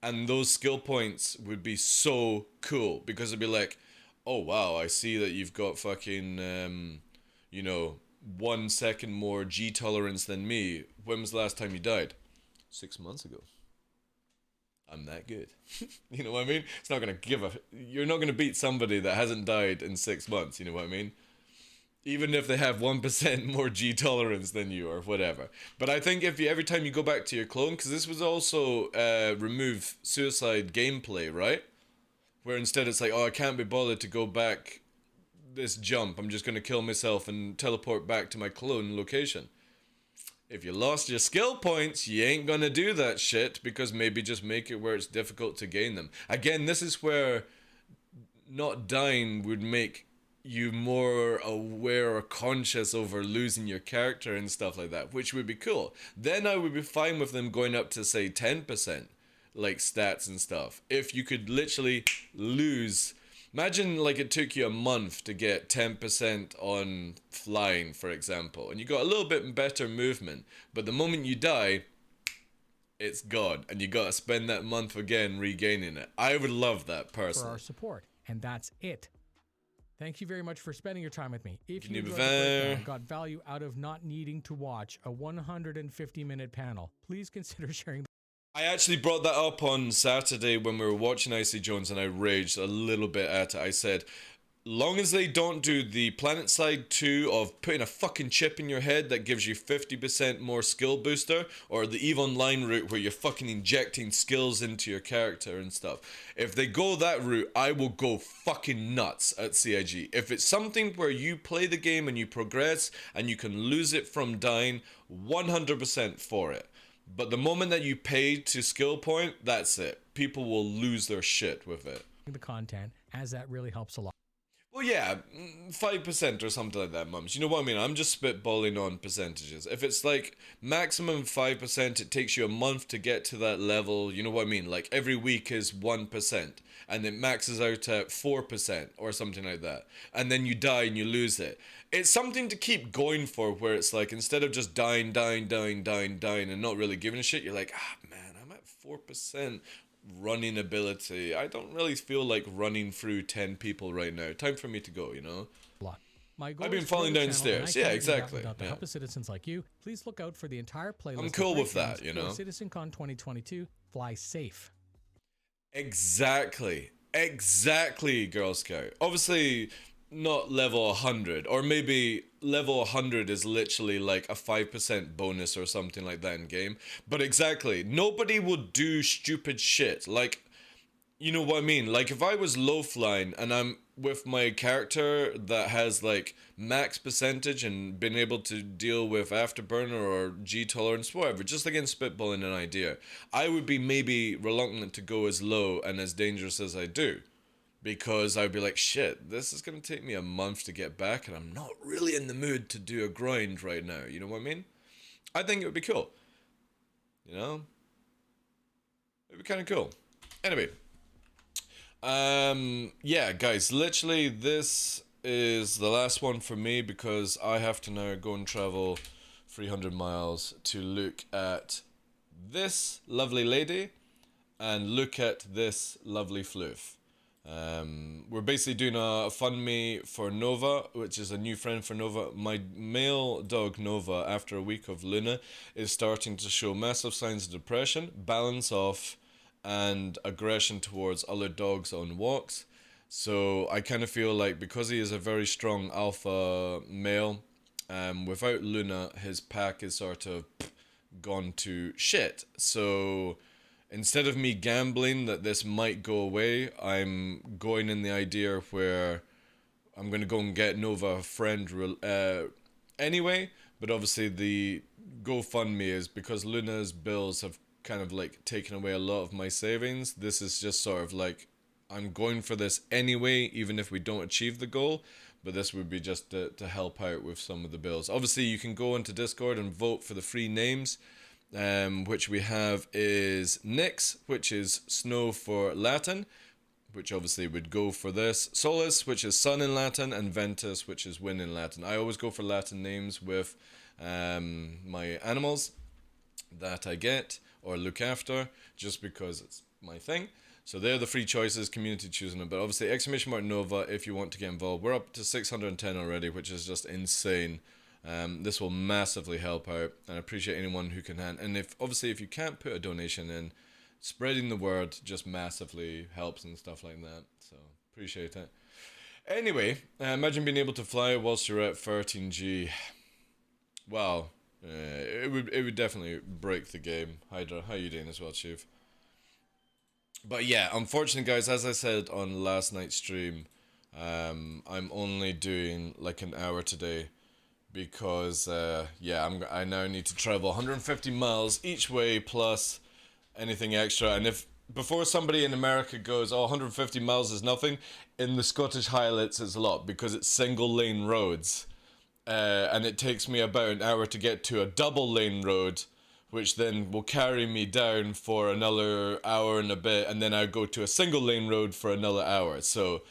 And those skill points would be so cool. Because it'd be like, oh wow, I see that you've got fucking, 1 second more G tolerance than me. When was the last time you died? 6 months ago. I'm that good. You know what I mean? It's not gonna you're not gonna beat somebody that hasn't died in 6 months, you know what I mean? Even if they have 1% more G tolerance than you or whatever. But I think if every time you go back to your clone, because this was also remove suicide gameplay, right? Where instead it's like, oh, I can't be bothered to go back this jump. I'm just gonna kill myself and teleport back to my clone location. If you lost your skill points, you ain't gonna do that shit, because maybe just make it where it's difficult to gain them. Again, this is where not dying would make you more aware or conscious over losing your character and stuff like that, which would be cool. Then I would be fine with them going up to, say, 10%, like stats and stuff. If you could literally lose... Imagine like it took you a month to get 10% on flying, for example, and you got a little bit better movement, but the moment you die, it's gone, and you gotta spend that month again regaining it. I would love that personally. For our support, and that's it. Thank you very much for spending your time with me. If you got value out of not needing to watch a 150-minute panel, please consider sharing. I actually brought that up on Saturday when we were watching Icy Jones, and I raged a little bit at it. I said, long as they don't do the Planet Side 2 of putting a fucking chip in your head that gives you 50% more skill booster, or the EVE Online route where you're fucking injecting skills into your character and stuff. If they go that route, I will go fucking nuts at CIG. If it's something where you play the game and you progress and you can lose it from dying, 100% for it. But the moment that you pay to skill point, that's it. People will lose their shit with it. The content, as that really helps a lot. Well, yeah, 5% or something like that, mums. You know what I mean? I'm just spitballing on percentages. If it's like maximum 5%, it takes you a month to get to that level. You know what I mean? Like every week is 1%, and it maxes out at 4% or something like that. And then you die and you lose it. It's something to keep going for, where it's like, instead of just dying and not really giving a shit, you're like, man, I'm at 4% running ability. I don't really feel like running through 10 people right now. Time for me to go, you know? I've been falling downstairs. Yeah, exactly. To help the citizens like you, please look out for the entire playlist. I'm cool with that, you know? CitizenCon 2022, fly safe. Exactly, Girl Scout. Obviously, not level 100, or maybe level 100 is literally like a 5% bonus or something like that in game. But exactly, nobody will do stupid shit. Like, you know what I mean? Like, if I was low flying and I'm with my character that has like max percentage and been able to deal with afterburner or G tolerance, whatever, just again spitballing an idea, I would be maybe reluctant to go as low and as dangerous as I do. Because I'd be like, shit, this is going to take me a month to get back, and I'm not really in the mood to do a grind right now. You know what I mean? I think it would be cool. You know? It would be kind of cool. Anyway. Yeah, guys, literally this is the last one for me, because I have to now go and travel 300 miles to look at this lovely lady and look at this lovely floof. We're basically doing a fund me for Nova, which is a new friend for Nova. My male dog Nova, after a week of Luna, is starting to show massive signs of depression, balance off, and aggression towards other dogs on walks. So I kind of feel like, because he is a very strong alpha male, without Luna, his pack is sort of gone to shit. So instead of me gambling that this might go away, I'm going in the idea where I'm going to go and get Nova a friend anyway. But obviously the GoFundMe is because Luna's bills have kind of like taken away a lot of my savings. This is just sort of like, I'm going for this anyway, even if we don't achieve the goal. but this would be just to help out with some of the builds. Obviously, you can go into Discord and vote for the free names, which we have is Nyx, which is snow for Latin, which obviously would go for this. Solus, which is sun in Latin, and Ventus, which is wind in Latin. I always go for Latin names with my animals that I get or look after, just because it's my thing. So they're the free choices, community choosing them. But obviously, !Nova if you want to get involved. We're up to 610 already, which is just insane. This will massively help out, and I appreciate anyone who can hand. And if you can't put a donation in, spreading the word just massively helps and stuff like that. So appreciate it. Anyway, imagine being able to fly whilst you're at 13G. Wow, it would definitely break the game. Hydra, how you doing as well, Chief? But yeah, unfortunately, guys, as I said on last night's stream, I'm only doing like an hour today because I now need to travel 150 miles each way plus anything extra. And if before somebody in America goes, oh, 150 miles is nothing, in the Scottish Highlands it's a lot because it's single lane roads. And it takes me about an hour to get to a double lane road, which then will carry me down for another hour and a bit, and then I go to a single lane road for another hour. So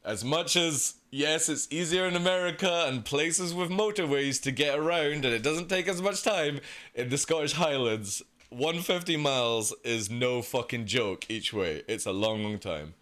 as much as, yes, it's easier in America and places with motorways to get around, and it doesn't take as much time, in the Scottish Highlands, 150 miles is no fucking joke each way. It's a long, long time,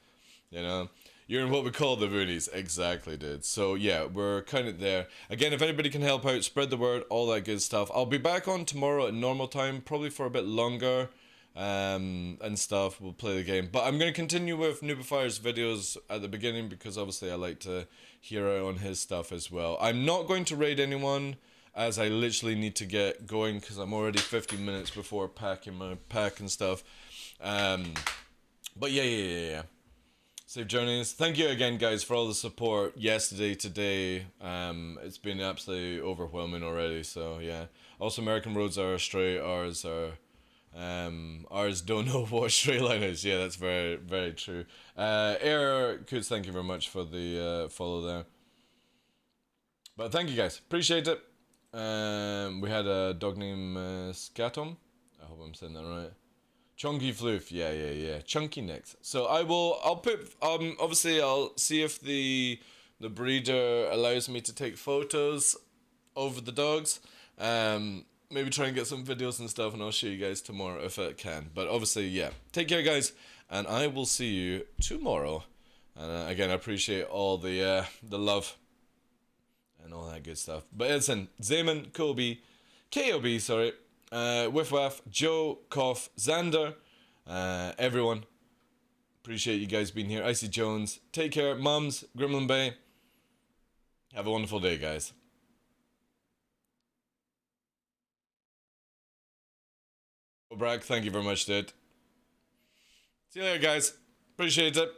you know? You're in what we call the boonies. Exactly, dude. So, yeah, we're kind of there. Again, if anybody can help out, spread the word, all that good stuff. I'll be back on tomorrow at normal time, probably for a bit longer, and stuff. We'll play the game. But I'm going to continue with Noobifier's videos at the beginning, because obviously I like to hear out on his stuff as well. I'm not going to raid anyone, as I literally need to get going, because I'm already 50 minutes before packing my pack and stuff. But yeah. Safe journeys. Thank you again, guys, for all the support yesterday, today. It's been absolutely overwhelming already, so yeah. Also, American roads are straight, ours don't know what straight line is. Yeah, that's very, very true. Air Coots, thank you very much for the follow there. But thank you, guys. Appreciate it. We had a dog named Scatum. I hope I'm saying that right. Chunky Floof, yeah. Chunky next. So I'll put, obviously I'll see if the breeder allows me to take photos of the dogs. Maybe try and get some videos and stuff, and I'll show you guys tomorrow if I can. But obviously, yeah. Take care, guys, and I will see you tomorrow. And again, I appreciate all the love and all that good stuff. But listen, Zayman, KOB, sorry. Whiff Waff, Joe, Koff, Xander, everyone. Appreciate you guys being here. Icy Jones, take care. Mums, Gremlin Bay. Have a wonderful day, guys. Bragg, thank you very much, dude. See you later, guys. Appreciate it.